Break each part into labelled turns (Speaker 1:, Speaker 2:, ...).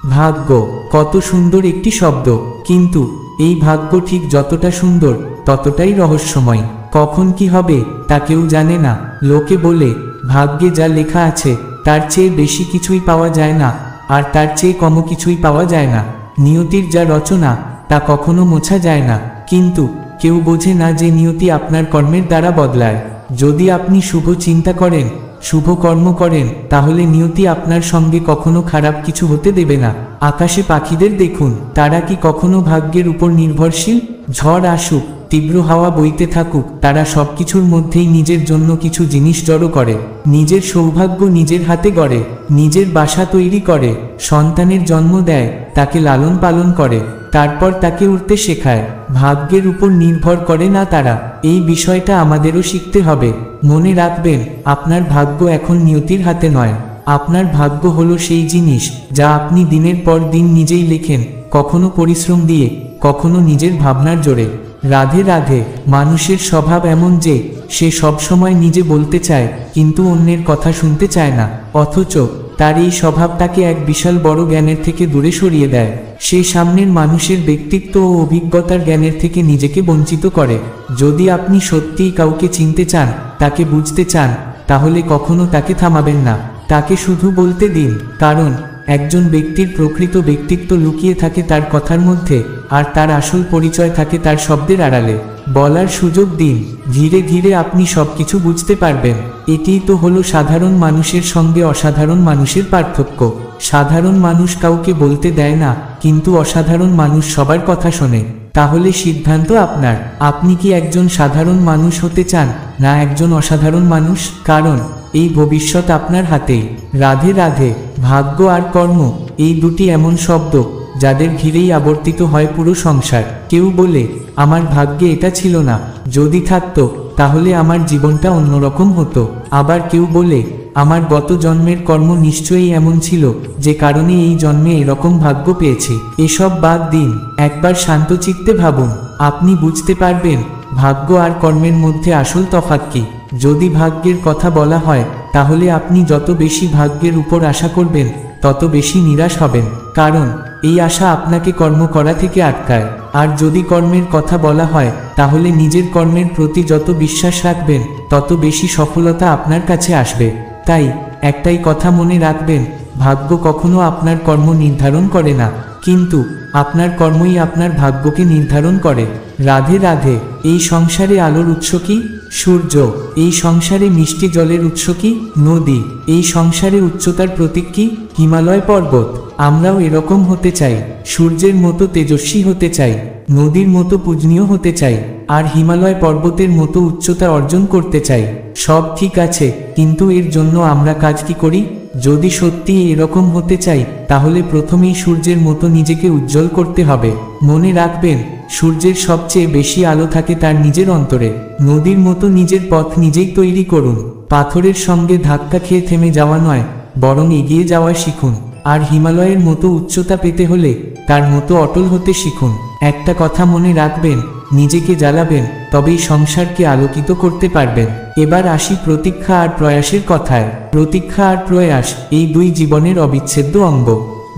Speaker 1: ভাগ্য কত সুন্দর একটি শব্দ, কিন্তু এই ভাগ্য ঠিক যতটা সুন্দর ততটাই রহস্যময়। কখন কি হবে তা কেউ জানে না। লোকে বলে ভাগ্যে যা লেখা আছে তার চেয়ে বেশি কিছুই পাওয়া যায় না, আর তার চেয়ে কমও কিছুই পাওয়া যায় না। নিয়তির যা রচনা তা কখনো মোছা যায় না, কিন্তু কেউ বোঝে না যে নিয়তি আপনার কর্মের দ্বারা বদলায়। যদি আপনি শুভ চিন্তা করেন, শুভ কর্ম করেন, তাহলে নিয়তি আপনার সঙ্গে কখনো খারাপ কিছু হতে দেবে না। আকাশে পাখিদের দেখুন, তারা কি কখনো ভাগ্যের উপর নির্ভরশীল? ঝড় আসুক, তীব্র হাওয়া বইতে থাকুক, তারা সবকিছুর মধ্যেই নিজের জন্য কিছু জিনিস জড়ো করে, নিজের সৌভাগ্য নিজের হাতে গড়ে, নিজের বাসা তৈরি করে, সন্তানের জন্ম দেয়, তাকে লালন পালন করে, তারপর তাকে উড়তে শেখায়। ভাগ্যের উপর নির্ভর করে না তারা। এই বিষয়টা আমাদেরও শিখতে হবে। মনে রাখবেন, আপনার ভাগ্য এখন নিয়তির হাতে নয়। আপনার ভাগ্য হলো সেই জিনিস যা আপনি দিনের পর দিন নিজেই লেখেন, কখনো পরিশ্রম দিয়ে, কখনো নিজের ভাবনার জোরে। রাধে রাধে। মানুষের স্বভাব এমন যে সে সবসময় নিজে বলতে চায়, কিন্তু অন্যের কথা শুনতে চায় না। অথচ তার এই স্বভাব তাকে এক বিশাল বড় জ্ঞানের থেকে দূরে সরিয়ে দেয়। সে সামনের মানুষের ব্যক্তিত্ব ও অভিজ্ঞতার জ্ঞানের থেকে নিজেকে বঞ্চিত করে। যদি আপনি সত্যিই কাউকে চিনতে চান, তাকে বুঝতে চান, তাহলে কখনো তাকে থামাবেন না। তাকে শুধু বলতে দিন, কারণ একজন ব্যক্তির প্রকৃত ব্যক্তিত্ব লুকিয়ে থাকে তার কথার মধ্যে, আর তার আসল পরিচয় থাকে তার শব্দের আড়ালে। বলার সুযোগ দিন, ধীরে ধীরে আপনি সবকিছু বুঝতে পারবেন। এটিই তো হলো সাধারণ মানুষের সঙ্গে অসাধারণ মানুষের পার্থক্য। সাধারণ মানুষ কাউকে বলতে দেয় না, কিন্তু অসাধারণ মানুষ সবার কথা শোনে। তাহলে সিদ্ধান্ত আপনার। আপনি কি একজন সাধারণ মানুষ হতে চান, না একজন অসাধারণ মানুষ? কারণ এই ভবিষ্যৎ আপনার হাতেই। রাধে রাধে। ভাগ্য আর কর্ম, এই দুটি এমন শব্দ যাদের ঘিরেই আবর্তিত হয় পুরো সংসার। কেউ বলে, আমার ভাগ্যে এটা ছিল না, যদি থাকতো তাহলে আমার জীবনটা অন্যরকম হতো। আবার কেউ বলে, আমার গত জন্মের কর্ম নিশ্চয়ই এমন ছিল যে কারণে এই জন্মে এরকম ভাগ্য পেয়েছি। এসব বাদ দিন, একবার শান্তচিত্তে ভাবুন। আপনি বুঝতে পারবেন ভাগ্য আর কর্মের মধ্যে আসল তফাৎ কি। যদি ভাগ্যের কথা বলা হয়, তাহলে আপনি যত বেশি ভাগ্যের উপর আশা করবেন, তত বেশি নিরাশ হবেন, কারণ এই আশা আপনাকে কর্ম করা থেকে আটকায়। আর যদি কর্মের কথা বলা হয়, তাহলে নিজের কর্মের প্রতি যত বিশ্বাস রাখবেন, তত বেশি সফলতা আপনার কাছে আসবে। তাই একটাই কথা মনে রাখবেন, ভাগ্য কখনো আপনার কর্ম নির্ধারণ করে না, কিন্তু আপনার কর্মই আপনার ভাগ্যকে নির্ধারণ করে। রাধে রাধে। এই সংসারে আলোর উৎস কি? সূর্য। এই সংসারে মিষ্টি জলের উৎস কি? নদী। এই সংসারে উচ্চতার প্রতীক কি? হিমালয় পর্বত। আমরাও এরকম হতে চাই, সূর্যের মতো তেজস্বী হতে চাই, নদীর মতো পূজনীয় হতে চাই, আর হিমালয় পর্বতের মতো উচ্চতা অর্জন করতে চাই। সব ঠিক আছে, কিন্তু এর জন্য আমরা কাজ কি করি? যদি সত্যি এরকম হতে চাই, তাহলে প্রথমেই সূর্যের মতো নিজেকে উজ্জ্বল করতে হবে। মনে রাখবেন, সূর্যের সবচেয়ে বেশি আলো থাকে তার নিজের অন্তরে। নদীর মতো নিজের পথ নিজেই তৈরি করুন। পাথরের সঙ্গে ধাক্কা খেয়ে থেমে যাওয়া নয়, বরং এগিয়ে যাওয়া শিখুন। আর হিমালয়ের মতো উচ্চতা পেতে হলে তার মতো অটল হতে শিখুন। একটা কথা মনে রাখবেন, নিজেকে জ্বালাবেন, তবেই সংসারকে আলোকিত করতে পারবেন। এবার আসি প্রতীক্ষা আর প্রয়াসের কথায়। প্রতীক্ষা আর প্রয়াস, এই দুই জীবনের অবিচ্ছেদ্য অঙ্গ।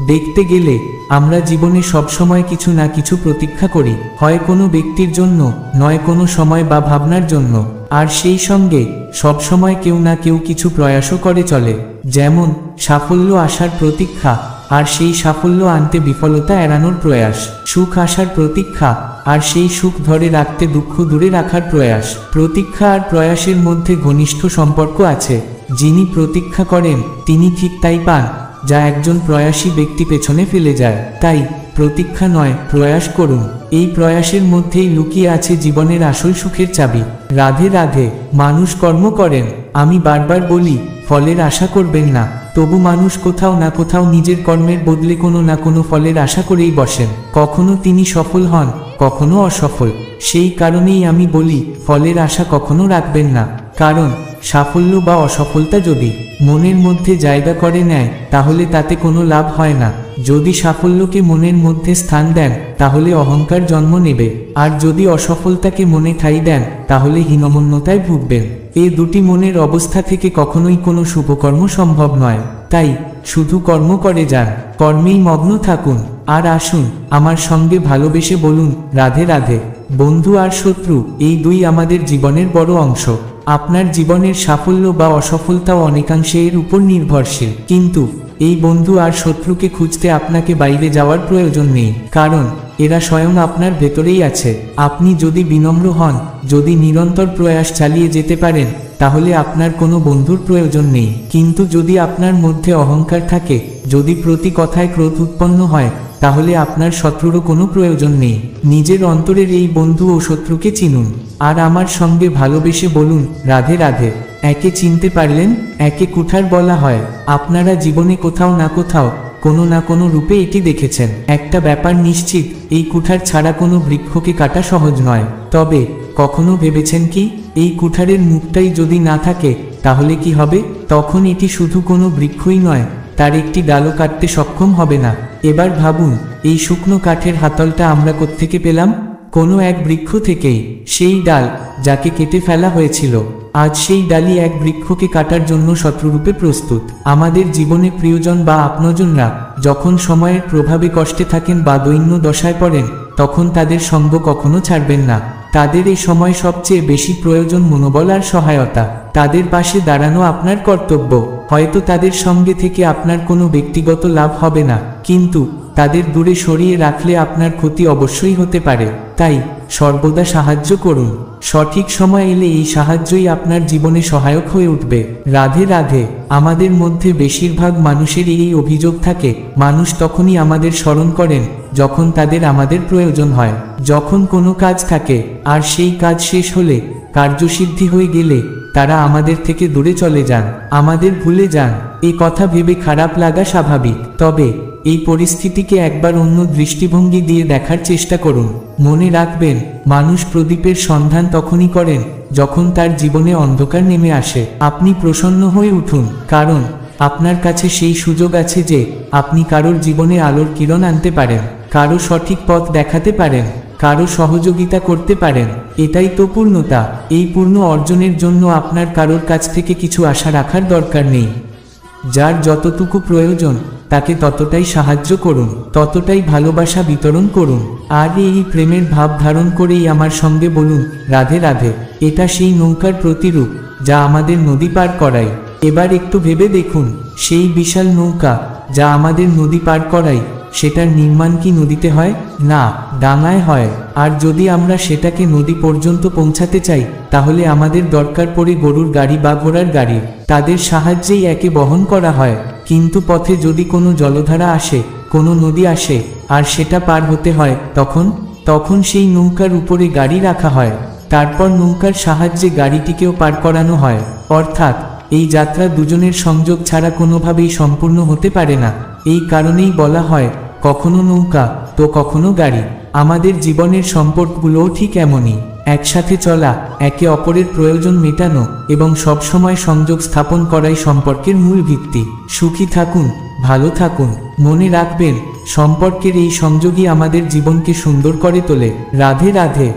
Speaker 1: দেখতে গেলে আমরা জীবনে সবসময় কিছু না কিছু প্রতীক্ষা করি, হয় কোনো ব্যক্তির জন্য, নয় কোনো সময় বা ভাবনার জন্য। আর সেই সঙ্গে সবসময় কেউ না কেউ কিছু প্রয়াসও করে চলে, যেমন সাফল্য আসার প্রতীক্ষা, আর সেই সাফল্য আনতে বিফলতা এড়ানোর প্রয়াস। সুখ আসার প্রতীক্ষা, আর সেই সুখ ধরে রাখতে দুঃখ দূরে রাখার প্রয়াস। প্রতীক্ষা আর প্রয়াসের মধ্যে ঘনিষ্ঠ সম্পর্ক আছে। যিনি প্রতীক্ষা করেন তিনি ঠিক তাই পান যা একজন প্রয়াসী ব্যক্তি পেছনে ফেলে যায়। তাই প্রতীক্ষা নয়, প্রয়াস করুন। এই প্রয়াসের মধ্যেই লুকিয়ে আছে জীবনের আসল সুখের চাবি। রাধে রাধে। মানুষ কর্ম করেন, আমি বারবার বলি, ফলের আশা করবেন না। তবু মানুষ কোথাও না কোথাও নিজের কর্মের বদলে কোনো না কোনো ফলের আশা করেই বসেন। কখনো তিনি সফল হন, কখনো অসফল। সেই কারণেই আমি বলি, ফলের আশা কখনো রাখবেন না। কারণ সাফল্য বা অসফলতা যদি মনের মধ্যে জায়গা করে নেয়, তাহলে তাতে কোনো লাভ হয় না। যদি সাফল্যকে মনের মধ্যে স্থান দেন, তাহলে অহংকার জন্ম নেবে, আর যদি অসফলতাকে মনে ঠাঁই দেন, তাহলে হীনমন্যতায় ভুগবেন। এ দুটি মনের অবস্থা থেকে কখনোই কোনো শুভকর্ম সম্ভব নয়। তাই শুধু কর্ম করে যান, কর্মেই মগ্ন থাকুন। আর আসুন আমার সঙ্গে ভালোবেসে বলুন রাধে রাধে। বন্ধু আর শত্রু এই দুই আমাদের জীবনের বড় অংশ। আপনার জীবনের সাফল্য বা অসফলতাও অনেকাংশে এর উপর নির্ভরশীল। কিন্তু এই বন্ধু আর শত্রুকে খুঁজতে আপনাকে বাইরে যাওয়ার প্রয়োজন নেই, কারণ এরা স্বয়ং আপনার ভেতরেই আছে। আপনি যদি বিনম্র হন, যদি নিরন্তর প্রয়াস চালিয়ে যেতে পারেন, তাহলে আপনার কোনো বন্ধুর প্রয়োজন নেই। কিন্তু যদি আপনার মধ্যে অহংকার থাকে, যদি প্রতি কথায় ক্রোধ উৎপন্ন হয়, তাহলে আপনার শত্রুরও কোনো প্রয়োজন নেই। নিজের অন্তরের এই বন্ধু ও শত্রুকে চিনুন, আর আমার সঙ্গে ভালোবেসে বলুন রাধে রাধে। একে চিনতে পারলেন, একে কুঠার বলা হয়। আপনারা জীবনে কোথাও না কোথাও কোনো না কোনো রূপে এটি দেখেছেন। একটা ব্যাপার নিশ্চিত, এই কুঠার ছাড়া কোনো বৃক্ষকে কাটা সহজ নয়। তবে কখনো ভেবেছেন কি, এই কুঠারের মুখটাই যদি না থাকে তাহলে কি হবে? তখন এটি শুধু কোনো বৃক্ষই নয়, তার একটি ডালও কাটতে সক্ষম হবে না। এবার ভাবুন, এই শুকনো কাঠের হাতলটা আমরা কোত্থেকে পেলাম? কোনো এক বৃক্ষ থেকেই। সেই ডাল যাকে কেটে ফেলা হয়েছিল, আজ সেই ডালই এক বৃক্ষকে কাটার জন্য শত্রুরূপে প্রস্তুত। আমাদের জীবনে প্রিয়জন বা আপনজনরা যখন সময়ের প্রভাবে কষ্টে থাকেন বা দৈন্য দশায় পড়েন, তখন তাদের সঙ্গ কখনো ছাড়বেন না। তাদের এই সময় সবচেয়ে বেশি প্রয়োজন মনোবল আর সহায়তা। তাদের পাশে দাঁড়ানো আপনার কর্তব্য। হয়তো তাদের সঙ্গে থেকে আপনার কোনো ব্যক্তিগত লাভ হবে না, কিন্তু তাদের দূরে সরিয়ে রাখলে আপনার ক্ষতি অবশ্যই হতে পারে। তাই সর্বদা সাহায্য করুন। সঠিক সময় এলে এই সাহায্যই আপনার জীবনে সহায়ক হয়ে উঠবে। রাধে রাধে। আমাদের মধ্যে বেশিরভাগ মানুষেরই এই অভিযোগ থাকে, মানুষ তখনই আমাদের স্মরণ করেন যখন তাদের আমাদের প্রয়োজন হয়। যখন কোনো কাজ থাকে আর সেই কাজ শেষ হলে, কার্যসিদ্ধি হয়ে গেলে তারা আমাদের থেকে দূরে চলে যান, আমাদের ভুলে যান। এই কথা ভেবে খারাপ লাগা স্বাভাবিক, তবে এই পরিস্থিতিকে একবার অন্য দৃষ্টিভঙ্গি দিয়ে দেখার চেষ্টা করুন। মনে রাখবেন, মানুষ প্রদীপের সন্ধান তখনই করেন যখন তার জীবনে অন্ধকার নেমে আসে। আপনি প্রসন্ন হয়ে উঠুন, কারণ আপনার কাছে সেই সুযোগ আছে যে আপনি কারোর জীবনে আলোর কিরণ আনতে পারেন, কারো সঠিক পথ দেখাতে পারেন, কারো সহযোগিতা করতে পারেন। এটাই তো পূর্ণতা। এই পূর্ণ অর্জনের জন্য আপনার কারোর কাছ থেকে কিছু আশা রাখার দরকার নেই। যার যতটুকু প্রয়োজন তাকে ততটাই সাহায্য করুন, ততটাই ভালোবাসা বিতরণ করুন। আর এই প্রেমের ভাব ধারণ করেই আমার সঙ্গে বলুন রাধে রাধে। এটা সেই নৌকার প্রতিরূপ যা আমাদের নদী পার করায়। এবার একটু ভেবে দেখুন, সেই বিশাল নৌকা যা আমাদের নদী পার করায়, সেটার নির্মাণ কি নদীতে হয়? না, ডাঙায় হয়। আর যদি আমরা সেটাকে নদী পর্যন্ত পৌঁছাতে চাই, তাহলে আমাদের দরকার পড়ে গরুর গাড়ি বা ঘোড়ার গাড়ি। তাদের সাহায্যেই একে বহন করা হয়। কিন্তু পথে যদি কোনো জলধারা আসে, কোনো নদী আসে, আর সেটা পার হতে হয়, তখন সেই নৌকার উপরে গাড়ি রাখা হয়। তারপর নৌকার সাহায্যে গাড়িটিকেও পার করানো হয়। অর্থাৎ এই যাত্রা দুজনের সংযোগ ছাড়া কোনোভাবেই সম্পূর্ণ হতে পারে না। এই কারণেই বলা হয়, কখনো নৌকা তো কখনো গাড়ি। আমাদের জীবনের সম্পর্কগুলোও ঠিক এমনই। একসাথে চলা, একে অপরের প্রয়োজন মেটানো এবং সবসময় সংযোগ স্থাপন করাই সম্পর্কের মূল ভিত্তি। সুখী থাকুন, ভালো থাকুন। মনে রাখবেন, সম্পর্কের এই সংযোগই আমাদের জীবনকে সুন্দর করে তোলে। রাধে রাধে।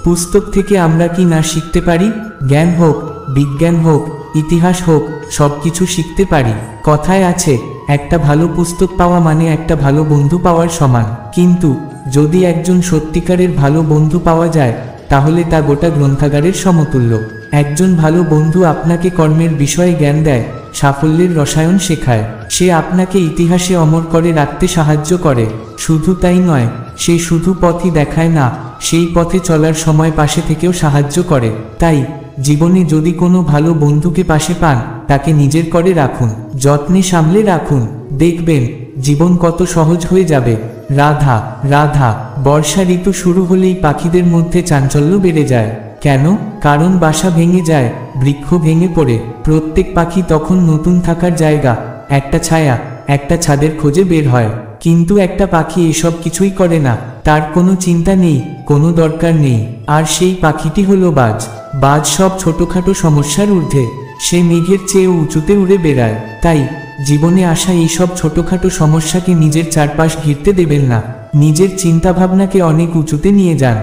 Speaker 1: পুস্তক থেকে আমরা কি না শিখতে পারি? জ্ঞান হোক, বিজ্ঞান হোক, ইতিহাস হোক, সবকিছু শিখতে পারি। কথায় আছে, একটা ভালো পুস্তক পাওয়া মানে একটা ভালো বন্ধু পাওয়ার সমান। কিন্তু যদি একজন সত্যিকারের ভালো বন্ধু পাওয়া যায়, তাহলে তা গোটা গ্রন্থাগারের সমতুল্য। একজন ভালো বন্ধু আপনাকে কর্মের বিষয়ে জ্ঞান দেয়, সাফল্যের রসায়ন শেখায়। সে আপনাকে ইতিহাসে অমর করে রাখতে সাহায্য করে। শুধু তাই নয়, সে শুধু পথই দেখায় না, সেই পথে চলার সময় পাশে থেকেও সাহায্য করে। তাই জীবনে যদি কোনো ভালো বন্ধুকে পাশে পান, তাকে নিজের করে রাখুন, যত্নে সামলে রাখুন। দেখবেন জীবন কত সহজ হয়ে যাবে। রাধা রাধা। বর্ষা ঋতু শুরু হলেই পাখিদের মধ্যে চাঞ্চল্য বেড়ে যায়। কেন? কারণ বাসা ভেঙে যায়, বৃক্ষ ভেঙে পড়ে। প্রত্যেক পাখি তখন নতুন থাকার জায়গা, একটা ছায়া, একটা ছাদের খোঁজে বের হয়। কিন্তু একটা পাখি এসব কিছুই করে না। তার কোনো চিন্তা নেই, কোনো দরকার নেই। আর সেই পাখিটি হলো বাজ। বাজ সব ছোটখাটো সমস্যার ঊর্ধ্বে। সে মেঘের চেয়েও উঁচুতে উড়ে বেড়ায়। তাই জীবনে আসা এইসব ছোটখাটো সমস্যাকে নিজের চারপাশ ঘিরতে দেবেন না। নিজের চিন্তাভাবনাকে অনেক উঁচুতে নিয়ে যান।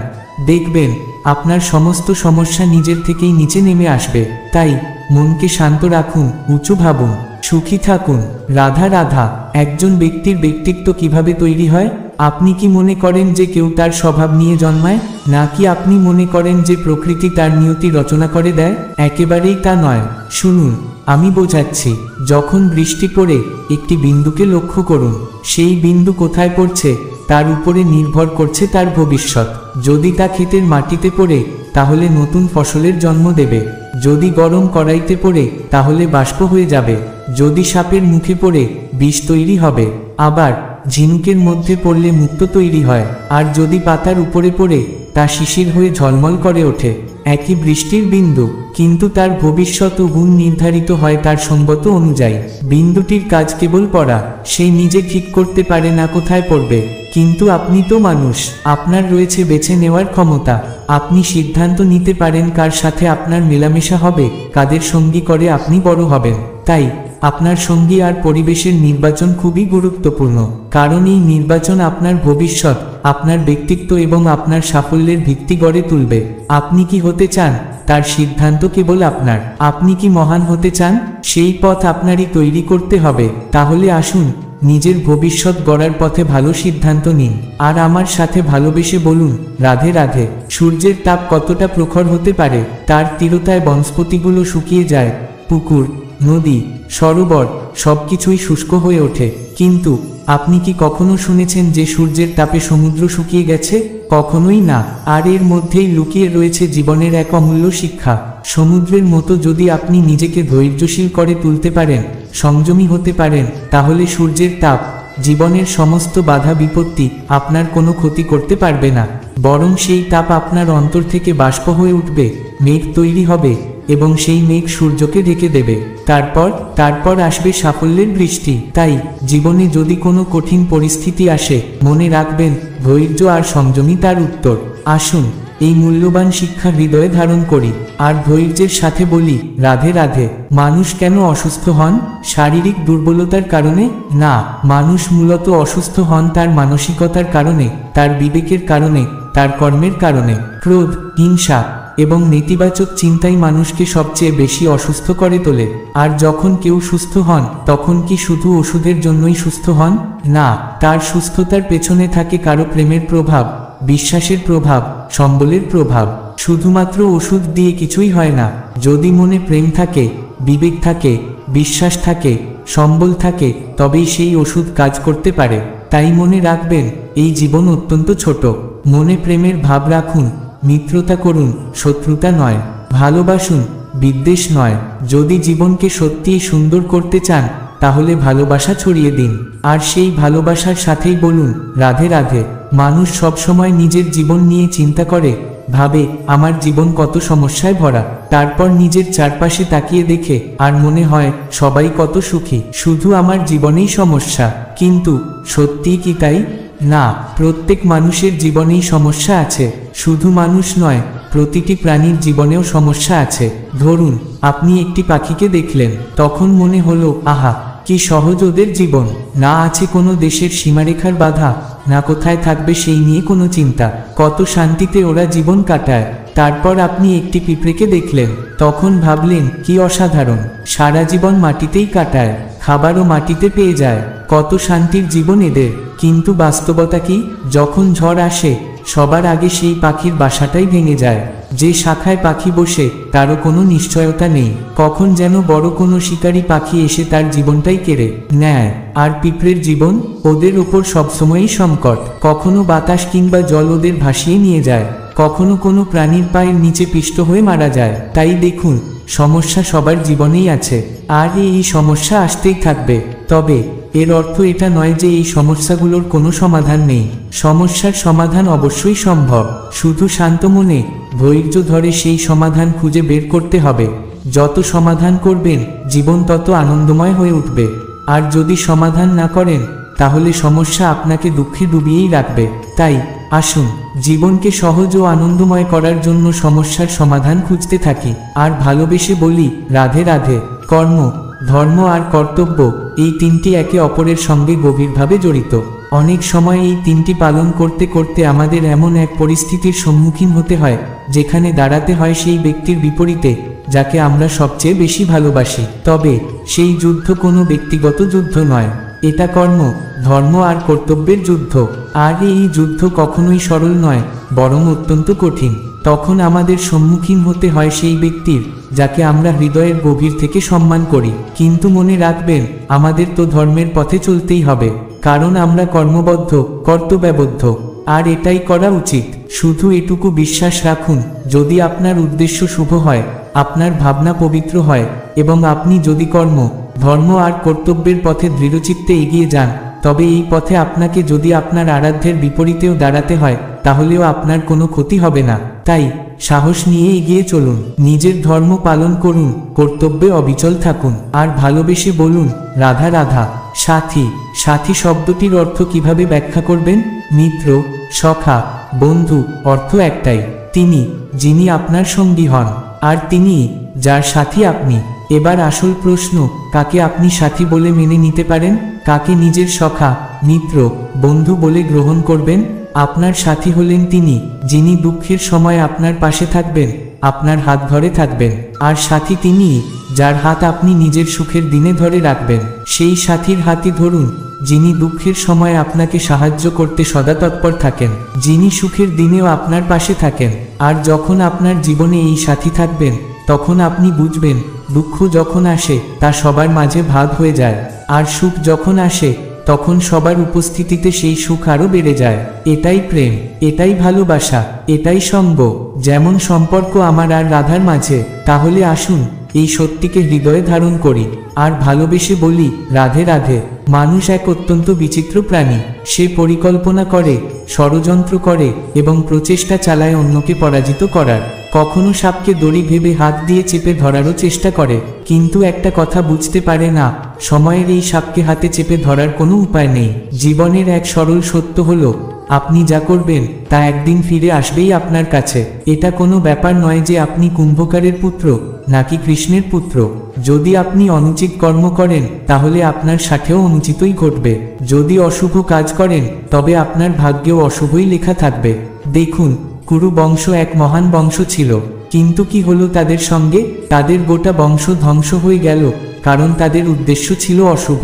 Speaker 1: দেখবেন আপনার সমস্ত সমস্যা নিজের থেকেই নিচে নেমে আসবে। তাই মনকে শান্ত রাখুন, উঁচু ভাবুন। সুখী থাকুন। রাধা রাধা। একজন ব্যক্তির ব্যক্তিত্ব কিভাবে তৈরি হয়? আপনি কি মনে করেন যে কেউ তার স্বভাব নিয়ে জন্মায়, নাকি আপনি মনে করেন যে প্রকৃতি তার নিয়তি রচনা করে দেয়? একেবারেই তা নয়। শুনুন, আমি বোঝাচ্ছি। যখন বৃষ্টি পড়ে একটি বিন্দুকে লক্ষ্য করুন। সেই বিন্দু কোথায় পড়ছে তার উপরে নির্ভর করছে তার ভবিষ্যৎ। যদি তা ক্ষেতের মাটিতে পড়ে তাহলে নতুন ফসলের জন্ম দেবে। যদি গরম কড়াইতে পড়ে তাহলে বাষ্প হয়ে যাবে। যদি সাপের মুখে পড়ে বিষ তৈরি হবে। আবার ঝিনুকের মধ্যে পড়লে মুক্তো তৈরি হয়। আর যদি পাতার উপরে পড়ে তা শিশির হয়ে ঝলমল করে ওঠে। একই বৃষ্টির বিন্দু, কিন্তু তার ভবিষ্যৎ ও গুণ নির্ধারিত হয় তার সঙ্গত অনুযায়ী। বিন্দুটির কাজ কেবল পড়া। সে নিজে ঠিক করতে পারে না কোথায় পড়বে। কিন্তু আপনি তো মানুষ, আপনার রয়েছে বেছে নেওয়ার ক্ষমতা। আপনি সিদ্ধান্ত নিতে পারেন কার সাথে আপনার মেলামেশা হবে, কাদের সঙ্গী করে আপনি বড় হবেন। তাই আপনার সঙ্গী আর পরিবেশের নির্বাচন খুবই গুরুত্বপূর্ণ, কারণ এই নির্বাচন আপনার ভবিষ্যৎ, আপনার ব্যক্তিত্ব এবং আপনার সাফল্যের ভিত্তি গড়ে তুলবে। আপনি কি হতে চান তার সিদ্ধান্ত কেবল আপনার। আপনি কি মহান হতে চান? সেই পথ আপনারই তৈরি করতে হবে। তাহলে আসুন, নিজের ভবিষ্যৎ গড়ার পথে ভালো সিদ্ধান্ত নিন। আর আমার সাথে ভালোবেসে বলুন, রাধে রাধে। সূর্যের তাপ কতটা প্রখর হতে পারে, তার তীব্রতায় বনস্পতিগুলো শুকিয়ে যায়। পুকুর, নদী, সরোবর সবকিছুই শুষ্ক হয়ে ওঠে। কিন্তু আপনি কি কখনো শুনেছেন যে সূর্যের তাপে সমুদ্র শুকিয়ে গেছে? কখনোই না। আর এর মধ্যেই লুকিয়ে রয়েছে জীবনের এক অমূল্য শিক্ষা। সমুদ্রের মতো যদি আপনি নিজেকে ধৈর্যশীল করে তুলতে পারেন, সংযমী হতে পারেন, তাহলে সূর্যের তাপ, জীবনের সমস্ত বাধা বিপত্তি আপনার কোনো ক্ষতি করতে পারবে না। বরং সেই তাপ আপনার অন্তর থেকে বাষ্প হয়ে উঠবে, মেঘ তৈরি হবে এবং সেই মেঘ সূর্যকে ঢেকে দেবে। তারপর আসবে সাফল্যের বৃষ্টি। তাই জীবনে যদি কোনো কঠিন পরিস্থিতি আসে, মনে রাখবেন ধৈর্য আর সংযমী তার উত্তর। আসুন, এই মূল্যবান শিক্ষা হৃদয়ে ধারণ করি আর ধৈর্যের সাথে বলি, রাধে রাধে। মানুষ কেন অসুস্থ হন? শারীরিক দুর্বলতার কারণে না, মানুষ মূলত অসুস্থ হন তার মানসিকতার কারণে, তার বিবেকের কারণে, তার কর্মের কারণে। ক্রোধ, হিংসা এবং নেতিবাচক চিন্তাই মানুষকে সবচেয়ে বেশি অসুস্থ করে তোলে। আর যখন কেউ সুস্থ হন, তখন কি শুধু ওষুধের জন্যই সুস্থ হন? না, তার সুস্থতার পেছনে থাকে কারো প্রেমের প্রভাব, বিশ্বাসের প্রভাব, সম্বলের প্রভাব। শুধুমাত্র ওষুধ দিয়ে কিছুই হয় না। যদি মনে প্রেম থাকে, বিবেক থাকে, বিশ্বাস থাকে, সম্বল থাকে, তবেই সেই ওষুধ কাজ করতে পারে। তাই মনে রাখবেন, এই জীবন অত্যন্ত ছোট। মনে প্রেমের ভাব রাখুন, মিত্রতা করুন, শত্রুতা নয়। ভালোবাসুন, বিদ্বেষ নয়। যদি জীবনকে সত্যিই সুন্দর করতে চান, তাহলে ভালোবাসা ছড়িয়ে দিন। আর সেই ভালোবাসার সাথেই বলুন, রাধে রাধে। মানুষ সবসময় নিজের জীবন নিয়ে চিন্তা করে, ভাবে আমার জীবন কত সমস্যায় ভরা। তারপর নিজের চারপাশে তাকিয়ে দেখে আর মনে হয় সবাই কত সুখী, শুধু আমার জীবনেই সমস্যা। কিন্তু সত্যিই কি তাই? না, প্রত্যেক মানুষের জীবনেই সমস্যা আছে। শুধু মানুষ নয়, প্রতিটি প্রাণীর জীবনেও সমস্যা আছে। ধরুন, আপনি একটি পাখিকে দেখলেন, তখন মনে হলো, আহা কি সহজ ওদের জীবন। না আছে কোনো দেশের সীমারেখার বাধা, না কোথায় থাকবে সেই নিয়ে কোনো চিন্তা। কত শান্তিতে ওরা জীবন কাটায়। তারপর আপনি একটি পিঁপড়েকে দেখলেন, তখন ভাবলেন কি অসাধারণ, সারা জীবন মাটিতেই কাটায়, খাবারও মাটিতে পেয়ে যায়, কত শান্তির জীবন এদের। কিন্তু বাস্তবতা কি? যখন ঝড় আসে, সবার আগে সেই পাখির বাসাটাই ভেঙে যায়। যে শাখায় পাখি বসে, তারও কোনো নিশ্চয়তা নেই, কখন যেন বড় কোনো শিকারী পাখি এসে তার জীবনটাই কেড়ে নেয়। আর পিঁপড়ের জীবন, ওদের ওপর সবসময়ই সংকট। কখনো বাতাস কিংবা জল ওদের ভাসিয়ে নিয়ে যায়, কখনো কোনো প্রাণীর পায়ের নিচে পিষ্ট হয়ে মারা যায়। তাই দেখুন, সমস্যা সবার জীবনেই আছে, আর এই সমস্যা আসতেই থাকবে। তবে এর অর্থ এটা নয় যে এই সমস্যাগুলোর কোনো সমাধান নেই। সমস্যার সমাধান অবশ্যই সম্ভব, শুধু শান্ত মনে ধৈর্য ধরে সেই সমাধান খুঁজে বের করতে হবে। যত সমাধান করবেন, জীবন তত আনন্দময় হয়ে উঠবে। আর যদি সমাধান না করেন, তাহলে সমস্যা আপনাকে দুঃখে ডুবিয়েই রাখবে। তাই আসুন, জীবনকে সহজ ও আনন্দময় করার জন্য সমস্যার সমাধান খুঁজতে থাকি। আর ভালোবেসে বলি, রাধে রাধে। কর্ম, ধর্ম আর কর্তব্য, এই তিনটি একে অপরের সঙ্গে গভীরভাবে জড়িত। অনেক সময় এই তিনটি পালন করতে করতে আমাদের এমন এক পরিস্থিতির সম্মুখীন হতে হয়, যেখানে দাঁড়াতে হয় সেই ব্যক্তির বিপরীতে, যাকে আমরা সবচেয়ে বেশি ভালোবাসি। তবে সেই যুদ্ধ কোনো ব্যক্তিগত যুদ্ধ নয়, এটা কর্ম, ধর্ম আর কর্তব্যের যুদ্ধ। আর এই যুদ্ধ কখনোই সরল নয়, বরং অত্যন্ত কঠিন। তখন আমাদের সম্মুখীন হতে হয় সেই ব্যক্তির যাকে আমরা হৃদয়ের গভীর থেকে সম্মান করি। কিন্তু মনে রাখবেন, আমাদের তো ধর্মের পথে চলতেই হবে, কারণ আমরা কর্মবদ্ধ, কর্তব্যবদ্ধ, আর এটাই করা উচিত। শুধু এটুকু বিশ্বাস রাখুন, যদি আপনার উদ্দেশ্য শুভ হয়, আপনার ভাবনা পবিত্র হয়, এবং আপনি যদি কর্ম, ধর্ম আর কর্তব্যের পথে দৃঢ়চিত্তে এগিয়ে যান, তবে এই পথে আপনাকে যদি আপনার আরাধ্যের বিপরীতেও দাঁড়াতে হয়, তাহলেও আপনার কোনো ক্ষতি হবে না। তাই সাহস নিয়ে এগিয়ে চলুন, নিজের ধর্ম পালন করুন, কর্তব্যে অবিচল থাকুন, আর ভালোবেসে বলুন, রাধা রাধা। সাথী, সাথী শব্দটির অর্থ কিভাবে ব্যাখ্যা করবেন? মিত্র, সখা, বন্ধু, অর্থ একটাই, তিনি যিনি আপনার সঙ্গী হন, আর তিনি যার সাথী আপনি। এবার আসল প্রশ্ন, কাকে আপনি সাথী বলে মেনে নিতে পারেন? কাকে নিজের সখা, মিত্র, বন্ধু বলে গ্রহণ করবেন? আপনার সাথী হলেন তিনি যিনি দুঃখের সময় আপনার পাশে থাকবেন, আপনার হাত ধরে থাকবেন। আর সাথী তিনি যার হাত আপনি নিজের সুখের দিনে ধরে রাখবেন। সেই সাথীর হাতই ধরুন যিনি দুঃখের সময় আপনাকে সাহায্য করতে সদা তৎপর থাকেন, যিনি সুখের দিনেও আপনার পাশে থাকেন। আর যখন আপনার জীবনে এই সাথী থাকবেন, তখন আপনি বুঝবেন, দুঃখ যখন আসে তা সবার মাঝে ভাগ হয়ে যায়, আর সুখ যখন আসে তখন সবার উপস্থিতিতে সেই সুখ আরও বেড়ে যায়। এটাই প্রেম, এটাই ভালোবাসা, এটাই সঙ্গ। যেমন সম্পর্ক আমার আর রাধার মাঝে। তাহলে আসুন এই সত্যিকে হৃদয়ে ধারণ করি, আর ভালোবেসে বলি, রাধে রাধে। মানুষ এক অত্যন্ত বিচিত্র প্রাণী। সে পরিকল্পনা করে, ষড়যন্ত্র করে, এবং প্রচেষ্টা চালায় অন্যকে পরাজিত করার। কখনো সাপকে দড়ি ভেবে হাত দিয়ে চেপে ধরারও চেষ্টা করে, কিন্তু একটা কথা বুঝতে পারে না, সময়ের এই সাপকে হাতে চেপে ধরার কোনো উপায় নেই। জীবনের এক সরল সত্য হলো, আপনি যা করবেন তা একদিন ফিরে আসবেই আপনার কাছে। এটা কোনো ব্যাপার নয় যে আপনি কুম্ভকারের পুত্র নাকি কৃষ্ণের পুত্র। যদি আপনি অনুচিত কর্ম করেন, তাহলে আপনার সাথেও অনুচিতই ঘটবে। যদি অশুভ কাজ করেন, তবে আপনার ভাগ্যেও অশুভই লেখা থাকবে। দেখুন, কুরু বংশ এক মহান বংশ ছিল, কিন্তু কি হলো তাদের সঙ্গে? তাদের গোটা বংশ ধ্বংস হয়ে গেল, কারণ তাদের উদ্দেশ্য ছিল অশুভ।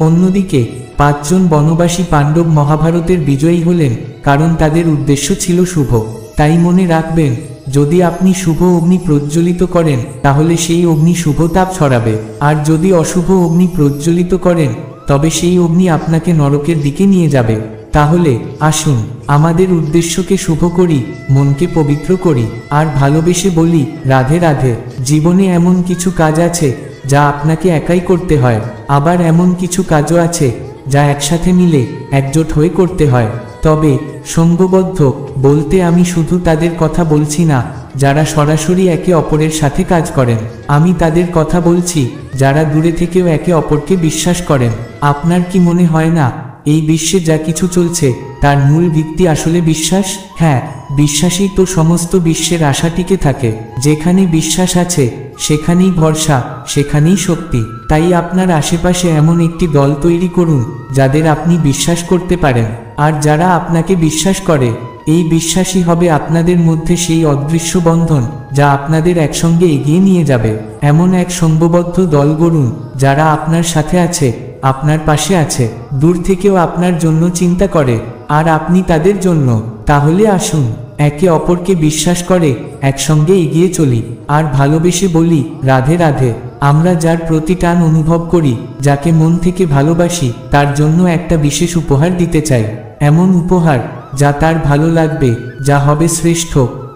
Speaker 1: অন্যদিকে 5 জন বনবাসী পাণ্ডব মহাভারতের বিজয়ী হলেন, কারণ তাদের উদ্দেশ্য ছিল শুভ। তাই মনে রাখবেন, যদি আপনি শুভ অগ্নি প্রজ্বলিত করেন, তাহলে সেই অগ্নি শুভ তাপ ছড়াবে, আর যদি অশুভ অগ্নি প্রজ্বলিত করেন, তবে সেই অগ্নি আপনাকে নরকের দিকে নিয়ে যাবে। তাহলে আসুন আমাদের উদ্দেশ্যকে শুভ করি, মনকে পবিত্র করি, আর ভালোবেসে বলি, রাধে রাধে। জীবনে এমন কিছু কাজ আছে যা আপনাকে একাই করতে হয়, আবার এমন কিছু কাজও আছে যা একসাথে মিলে একজোট হয়ে করতে হয়। তবে সঙ্গবদ্ধ বলতে আমি শুধু তাদের কথা বলছি না যারা সরাসরি একে অপরের সাথে কাজ করেন। আমি তাদের কথা বলছি যারা দূরে থেকেও একে অপরকে বিশ্বাস করেন। আপনার কি মনে হয় না এই বিশ্বে যা কিছু চলছে তার মূল ভিত্তি আসলে বিশ্বাস? হ্যাঁ, বিশ্বাসই তো সমস্ত বিশ্বের আশা টিকে থাকে। যেখানে বিশ্বাস আছে সেখানেই ভরসা, সেখানেই শক্তি। তাই আপনার আশেপাশে এমন একটি দল তৈরি করুন যাদের আপনি বিশ্বাস করতে পারেন, আর যারা আপনাকে বিশ্বাস করে। এই বিশ্বাসই হবে আপনাদের মধ্যে সেই অদৃশ্য বন্ধন যা আপনাদের একসঙ্গে এগিয়ে নিয়ে যাবে। এমন এক সঙ্গবদ্ধ দল গড়ুন যারা আপনার সাথে আছে, আপনার পাশে আছে, দূর থেকেও আপনার জন্য চিন্তা করে, আর আপনি তাদের জন্য। তাহলে আসুন একে অপরকে বিশ্বাস করে একসঙ্গে এগিয়ে চলি, আর ভালোবেসে বলি, রাধে রাধে। আমরা যার প্রতি টান অনুভব করি, যাকে মন থেকে ভালোবাসি, তার জন্য একটা বিশেষ উপহার দিতে চাই। এমন উপহার যা তার ভালো লাগবে, যা হবে শ্রেষ্ঠ,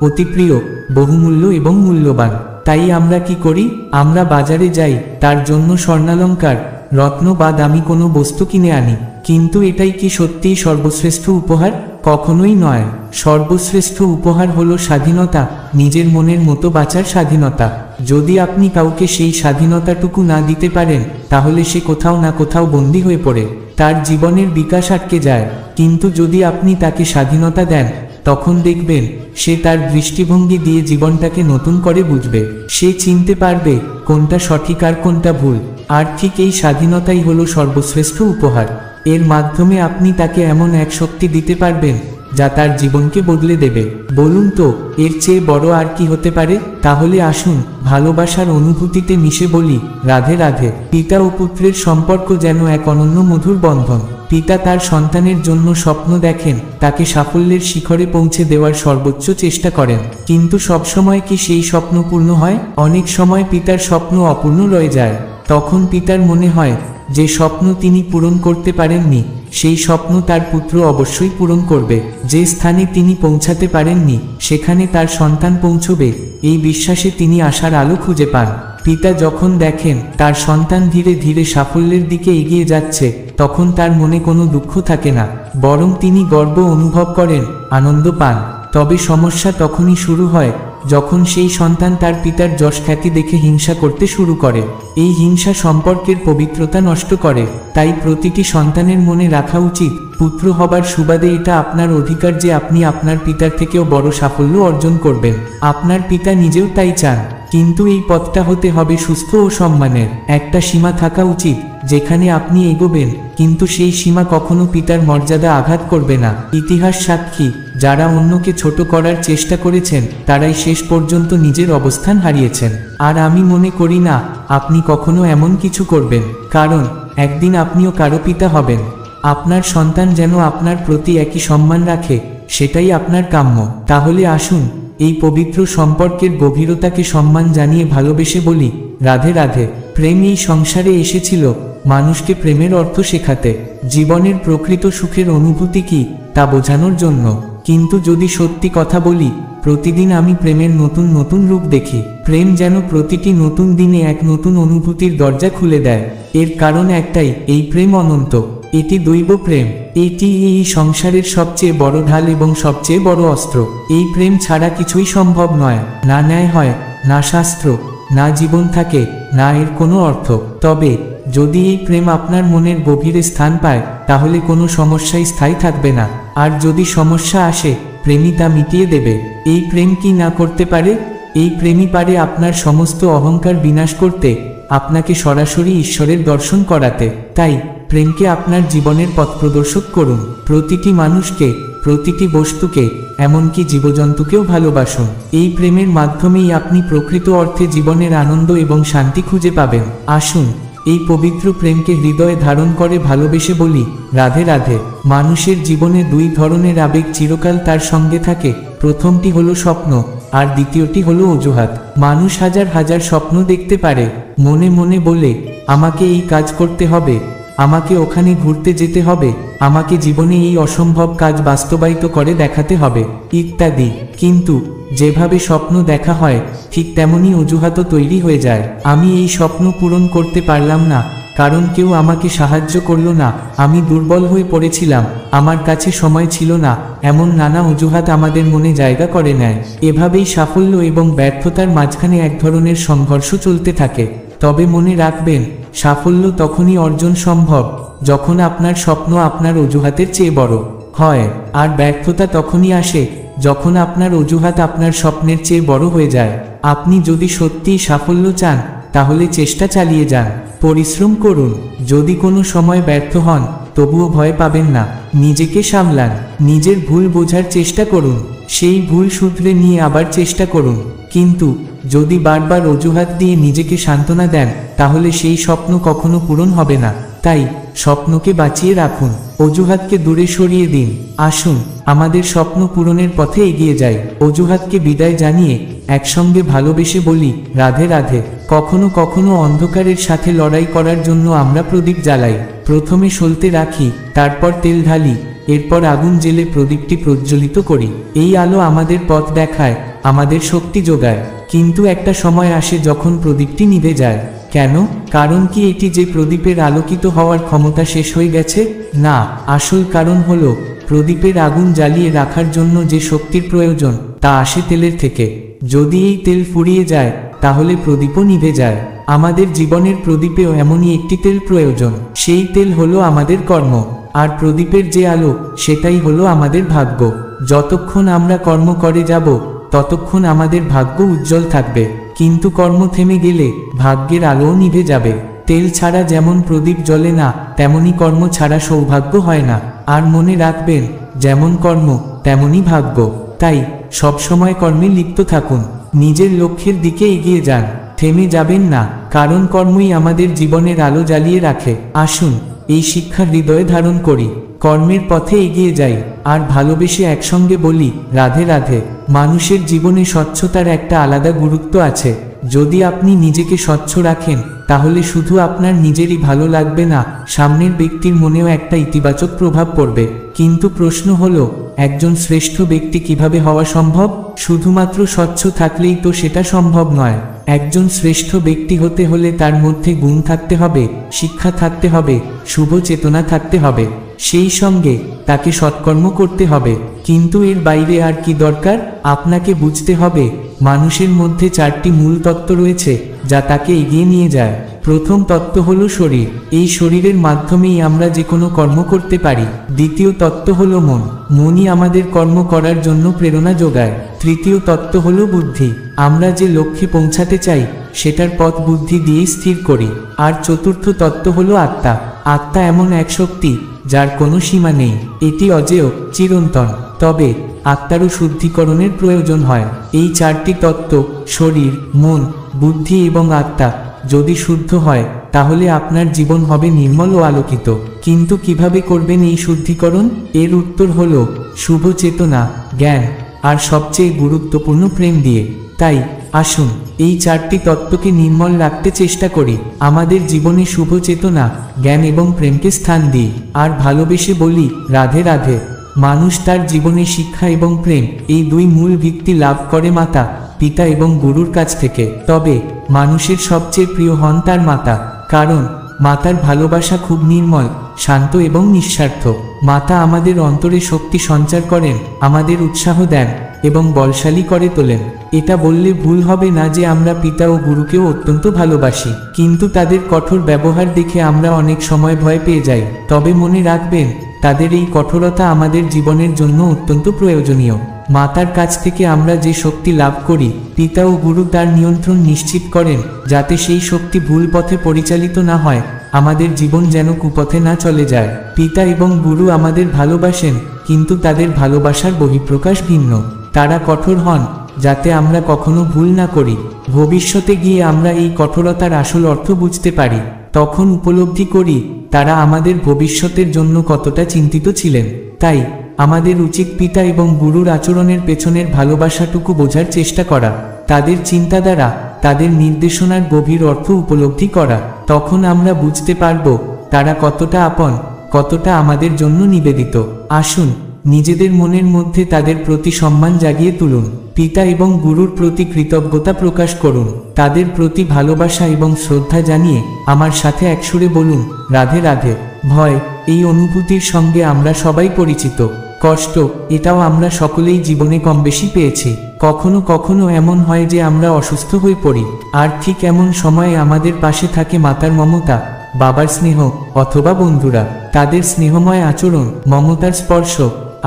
Speaker 1: অতি প্রিয়, বহুমূল্য এবং মূল্যবান। তাই আমরা কি করি? আমরা বাজারে যাই, তার জন্য স্বর্ণালঙ্কার, রত্ন বা দামি কোনো বস্তু কিনে আনি। কিন্তু এটাই কি সত্যিই সর্বশ্রেষ্ঠ উপহার? কখনোই নয়। সর্বশ্রেষ্ঠ উপহার হলো স্বাধীনতা, নিজের মনের মতো বাঁচার স্বাধীনতা। যদি আপনি কাউকে সেই স্বাধীনতাটুকু না দিতে পারেন, তাহলে সে কোথাও না কোথাও বন্দী হয়ে পড়ে, তার জীবনের বিকাশ আটকে যায়। কিন্তু যদি আপনি তাকে স্বাধীনতা দেন, তখন দেখবেন সে তার দৃষ্টিভঙ্গি দিয়ে জীবনটাকে নতুন করে বুঝবে। সে চিনতে পারবে কোনটা সঠিক আর কোনটা ভুল। আর ঠিক এই স্বাধীনতাই হলো সর্বশ্রেষ্ঠ উপহার। এর মাধ্যমে আপনি তাকে এমন এক শক্তি দিতে পারবেন যা তার জীবনকে বদলে দেবে। বলুন তো, এর চেয়ে বড় আর কি হতে পারে? তাহলে আসুন ভালোবাসার অনুভূতিতে মিশে বলি রাধে রাধে। পিতা ও পুত্রের সম্পর্ক যেন এক অনন্য মধুর বন্ধন। পিতা তার সন্তানের জন্য স্বপ্ন দেখেন, তাকে সাফল্যের শিখরে পৌঁছে দেওয়ার সর্বোচ্চ চেষ্টা করেন। কিন্তু সবসময় কি সেই স্বপ্ন পূর্ণ হয়? অনেক সময় পিতার স্বপ্ন অপূর্ণ রয়ে যায়। তখন পিতার মনে হয় যে স্বপ্ন তিনি পূরণ করতে পারেননি, সেই স্বপ্ন তার পুত্র অবশ্যই পূরণ করবে। যে স্থানে তিনি পৌঁছাতে পারেননি, সেখানে তার সন্তান পৌঁছবে, এই বিশ্বাসে তিনি আশার আলো খুঁজে পান। পিতা যখন দেখেন তার সন্তান ধীরে ধীরে সাফল্যের দিকে এগিয়ে যাচ্ছে, তখন তার মনে কোনো দুঃখ থাকে না, বরং তিনি গর্ব অনুভব করেন, আনন্দ পান। তবে সমস্যা তখনই শুরু হয় যখন সেই সন্তান তার পিতার যশ খ্যাতি দেখে হিংসা করতে শুরু করে। এই হিংসা সম্পর্কের পবিত্রতা নষ্ট করে। তাই প্রতিটি সন্তানের মনে রাখা উচিত, পুত্র হবার সুবাদে এটা আপনার অধিকার যে আপনি আপনার পিতার থেকেও বড় সাফল্য অর্জন করবেন। আপনার পিতা নিজেও তাই চান। কিন্তু এই পথটা হতে হবে সুস্থ ও সম্মানের। একটা সীমা থাকা উচিত যেখানে আপনি এগোবেন, কিন্তু সেই সীমা কখনো পিতার মর্যাদা আঘাত করবে না। ইতিহাস সাক্ষী, যারা অন্যকে ছোট করার চেষ্টা করেছেন তারাই শেষ পর্যন্ত নিজের অবস্থান হারিয়েছেন। আর আমি মনে করি না আপনি কখনো এমন কিছু করবেন, কারণ একদিন আপনিও কারো পিতা হবেন। আপনার সন্তান যেন আপনার প্রতি একই সম্মান রাখে, সেটাই আপনার কাম্য। তাহলে আসুন এই পবিত্র সম্পর্কের গভীরতাকে সম্মান জানিয়ে ভালোবেসে বলি রাধে রাধে। প্রেম এই সংসারে এসেছিল মানুষকে প্রেমের অর্থ শেখাতে, জীবনের প্রকৃত সুখের অনুভূতি কি তা বোঝানোর জন্য। কিন্তু যদি সত্যি কথা বলি, প্রতিদিন আমি প্রেমের নতুন নতুন রূপ দেখি। প্রেম যেন প্রতিটি নতুন দিনে এক নতুন অনুভূতির দরজা খুলে দেয়। এর কারণ একটাই, এই প্রেম অনন্ত। এটি দৈব প্রেম। এটি এই সংসারের সবচেয়ে বড় ঢাল এবং সবচেয়ে বড় অস্ত্র। এই প্রেম ছাড়া কিছুই সম্ভব নয়। না ন্যায় হয়, না শাস্ত্র, না জীবন থাকে, না এর কোনো অর্থ। তবে যদি এই প্রেম আপনার মনের গভীরে স্থান পায়, তাহলে কোনো সমস্যাই স্থায়ী থাকবে না। আর যদি সমস্যা আসে, প্রেমই তা মিটিয়ে দেবে। এই প্রেম কি না করতে পারে? এই প্রেমই পারে আপনার সমস্ত অহংকার বিনাশ করতে, আপনাকে সরাসরি ঈশ্বরের দর্শন করাতে। তাই প্রেমকে আপনার জীবনের পথপ্রদর্শক করুন। প্রতিটি মানুষকে, প্রতিটি বস্তুকে, এমনকি জীবজন্তুকেও ভালোবাসুন। এই প্রেমের মাধ্যমেই আপনি প্রকৃত অর্থে জীবনের আনন্দ এবং শান্তি খুঁজে পাবেন। আসুন এই পবিত্র প্রেমকে হৃদয়ে ধারণ করে ভালোবেসে বলি রাধে রাধে। মানুষের জীবনে দুই ধরনের আবেগ চিরকাল তার সঙ্গে থাকে। প্রথমটি হলো স্বপ্ন, আর দ্বিতীয়টি হলো অজুহাত। মানুষ হাজার হাজার স্বপ্ন দেখতে পারে, মনে মনে বলে আমাকে এই কাজ করতে হবে, আমাকে ওখানে ঘুরতে যেতে হবে, আমাকে জীবনে এই অসম্ভব কাজ বাস্তবায়িত করে দেখাতে হবে, ইত্যাদি। কিন্তু যেভাবে স্বপ্ন দেখা হয় ঠিক তেমনই অজুহাতও তৈরি হয়ে যায়। আমি এই স্বপ্ন পূরণ করতে পারলাম না, কারণ কেউ আমাকে সাহায্য করলো না, আমি দুর্বল হয়ে পড়েছিলাম, আমার কাছে সময় ছিল না, এমন নানা অজুহাত আমাদের মনে জায়গা করে নেয়। এভাবেই সাফল্য এবং ব্যর্থতার মাঝখানে এক ধরনের সংঘর্ষ চলতে থাকে। তবে মনে রাখবেন, সাফল্য তখনই অর্জন সম্ভব যখন আপনার স্বপ্ন আপনার অজুহাতের চেয়ে বড় হয়, আর ব্যর্থতা তখনই আসে যখন আপনার অজুহাত আপনার স্বপ্নের চেয়ে বড় হয়ে যায়। আপনি যদি সত্যিই সাফল্য চান, তাহলে চেষ্টা চালিয়ে যান, পরিশ্রম করুন। যদি কোনো সময় ব্যর্থ হন, তবুও ভয় পাবেন না, নিজেকে সামলান, নিজের ভুল বোঝার চেষ্টা করুন, সেই ভুল শুধরে নিয়ে আবার চেষ্টা করুন। কিন্তু যদি বারবার অজুহাত দিয়ে নিজেকে সান্ত্বনা দেন, তাহলে সেই স্বপ্ন কখনো পূরণ হবে না। তাই স্বপ্নকে বাঁচিয়ে রাখুন, অজুহাতকে দূরে সরিয়ে দিন। আসুন আমাদের স্বপ্ন পূরণের পথে এগিয়ে যাই। অজুহাতকে বিদায় জানিয়ে একসঙ্গে ভালোবেসে বলি রাধে রাধে। কখনো কখনো অন্ধকারের সাথে লড়াই করার জন্য আমরা প্রদীপ জ্বালাই। প্রথমে সলতে রাখি, তারপর তেল ঢালি, এরপর আগুন জেলে প্রদীপটি প্রজ্বলিত করি। এই আলো আমাদের পথ দেখায়, আমাদের শক্তি যোগায়। কিন্তু একটা সময় আসে যখন প্রদীপটি নিভে যায়। কেন? কারণ কি এটি যে প্রদীপের আলোকিত হওয়ার ক্ষমতা শেষ হয়ে গেছে? না, আসল কারণ হলো প্রদীপের আগুন জ্বালিয়ে রাখার জন্য যে শক্তির প্রয়োজন তা আসে তেলের থেকে। যদি এই তেল ফুরিয়ে যায়, তাহলে প্রদীপও নিভে যায়। আমাদের জীবনের প্রদীপেও এমনই একটি তেল প্রয়োজন। সেই তেল হলো আমাদের কর্ম, আর প্রদীপের যে আলো সেটাই হলো আমাদের ভাগ্য। যতক্ষণ আমরা কর্ম করে যাব, ততক্ষণ আমাদের ভাগ্য উজ্জ্বল থাকবে। কিন্তু কর্ম থেমে গেলে ভাগ্যের আলোও নিভে যাবে। তেল ছাড়া যেমন প্রদীপ জ্বলে না, তেমনি কর্ম ছাড়া সৌভাগ্য হয় না। আর মনে রাখবেন, যেমন কর্ম তেমনি ভাগ্য। তাই সবসময় কর্মে লিপ্ত থাকুন, নিজের লক্ষ্যের দিকে এগিয়ে যান, থেমে যাবেন না, কারণ কর্মই আমাদের জীবনের আলো জ্বালিয়ে রাখে। আসুন এই শিক্ষা হৃদয়ে ধারণ করি, কর্মের পথে এগিয়ে যাই, আর ভালোবেসে একসঙ্গে বলি রাধে রাধে। মানুষের জীবনে স্বচ্ছতার একটা আলাদা গুরুত্ব আছে। যদি আপনি নিজেকে স্বচ্ছ রাখেন, তাহলে শুধু আপনার নিজেরই ভালো লাগবে না, সামনের ব্যক্তির মনেও একটা ইতিবাচক প্রভাব পড়বে। কিন্তু প্রশ্ন হলো, একজন শ্রেষ্ঠ ব্যক্তি কিভাবে হওয়া সম্ভব? শুধুমাত্র স্বচ্ছ থাকলেই তো সেটা সম্ভব নয়। একজন শ্রেষ্ঠ ব্যক্তি হতে হলে তার মধ্যে গুণ থাকতে হবে, শিক্ষা থাকতে হবে, শুভ চেতনা থাকতে হবে, সেই সঙ্গে তাকে সৎকর্ম করতে হবে। কিন্তু এর বাইরে আর কি দরকার? আপনাকে বুঝতে হবে, মানুষের মধ্যে 4টি মূল তত্ত্ব রয়েছে যা তাকে এগিয়ে নিয়ে যায়। প্রথম তত্ত্ব হলো শরীর, এই শরীরের মাধ্যমেই আমরা যে কোনো কর্ম করতে পারি। দ্বিতীয় তত্ত্ব হলো মন, মনই আমাদের কর্ম করার জন্য প্রেরণা যোগায়। তৃতীয় তত্ত্ব হলো বুদ্ধি, আমরা যে লক্ষ্যে পৌঁছাতে চাই সেটার পথ বুদ্ধি দিয়েই স্থির করি। আর চতুর্থ তত্ত্ব হলো আত্মা, আত্মা এমন এক শক্তি যার কোনো সীমা নেই, এটি অজেয়, চিরন্তন। তবে আত্মারও শুদ্ধিকরণের প্রয়োজন হয়। এই 4টি তত্ত্ব, শরীর, মন, বুদ্ধি এবং আত্মা যদি শুদ্ধ হয়, তাহলে আপনার জীবন হবে নির্মল ও আলোকিত। কিন্তু কিভাবে করবেন এই শুদ্ধিকরণ? এর উত্তর হলো শুভ চেতনা, জ্ঞান, আর সবচেয়ে গুরুত্বপূর্ণ প্রেম দিয়ে। তাই আসুন এই 4টি তত্ত্বকে নির্মল রাখতে চেষ্টা করি, আমাদের জীবনে শুভ চেতনা, জ্ঞান এবং প্রেমকে স্থান দিই, আর ভালোবেসে বলি রাধে রাধে। মানুষ তার জীবনে শিক্ষা এবং প্রেম, এই দুই মূল ভিত্তি লাভ করে মাতা, পিতা এবং গুরুর কাছ থেকে। তবে মানুষের সবচেয়ে প্রিয় হন তার মাতা, কারণ মাতার ভালোবাসা খুব নির্মল, শান্ত এবং নিঃস্বার্থ। মাতা আমাদের অন্তরে শক্তি সঞ্চার করেন, আমাদের উৎসাহ দেন এবং বলশালী করে তোলেন। এটা বললে ভুল হবে না যে আমরা পিতা ও গুরুকেও অত্যন্ত ভালোবাসি, কিন্তু তাদের কঠোর ব্যবহার দেখে আমরা অনেক সময় ভয় পেয়ে যাই। তবে মনে রাখবেন, তাদের এই কঠোরতা আমাদের জীবনের জন্য অত্যন্ত প্রয়োজনীয়। মাতার কাছ থেকে আমরা যে শক্তি লাভ করি, পিতা ও গুরু তার নিয়ন্ত্রণ নিশ্চিত করেন, যাতে সেই শক্তি ভুল পথে পরিচালিত না হয়, আমাদের জীবন যেন কুপথে না চলে যায়। পিতা এবং গুরু আমাদের ভালোবাসেন, কিন্তু তাদের ভালোবাসার বহিঃপ্রকাশ ভিন্ন। তারা কঠোর হন যাতে আমরা কখনো ভুল না করি। ভবিষ্যতে গিয়ে আমরা এই কঠোরতার আসল অর্থ বুঝতে পারি, তখন উপলব্ধি করি তারা আমাদের ভবিষ্যতের জন্য কতটা চিন্তিত ছিলেন। তাই আমাদের উচিত পিতা এবং গুরুর আচরণের পেছনের ভালোবাসাটুকু বোঝার চেষ্টা করা, তাদের চিন্তাধারা, তাদের নির্দেশনার গভীর অর্থ উপলব্ধি করা। তখন আমরা বুঝতে পারব তারা কতটা আপন, কতটা আমাদের জন্য নিবেদিত। আসুন নিজেদের মনের মধ্যে তাদের প্রতি সম্মান জাগিয়ে তুলুন, পিতা এবং গুরুর প্রতি কৃতজ্ঞতা প্রকাশ করুন, তাদের প্রতি ভালোবাসা এবং শ্রদ্ধা জানিয়ে আমার সাথে একসুরে বলুন রাধে রাধে। ভয়, এই অনুভূতির সঙ্গে আমরা সবাই পরিচিত। কষ্ট, এটাও আমরা সকলেই জীবনে কম বেশি পেয়েছি। কখনো কখনো এমন হয় যে আমরা অসুস্থ হয়ে পড়ি, আর ঠিক এমন সময়ে আমাদের পাশে থাকে মাতার মমতা, বাবার স্নেহ অথবা বন্ধুরা। তাদের স্নেহময় আচরণ, মমতার স্পর্শ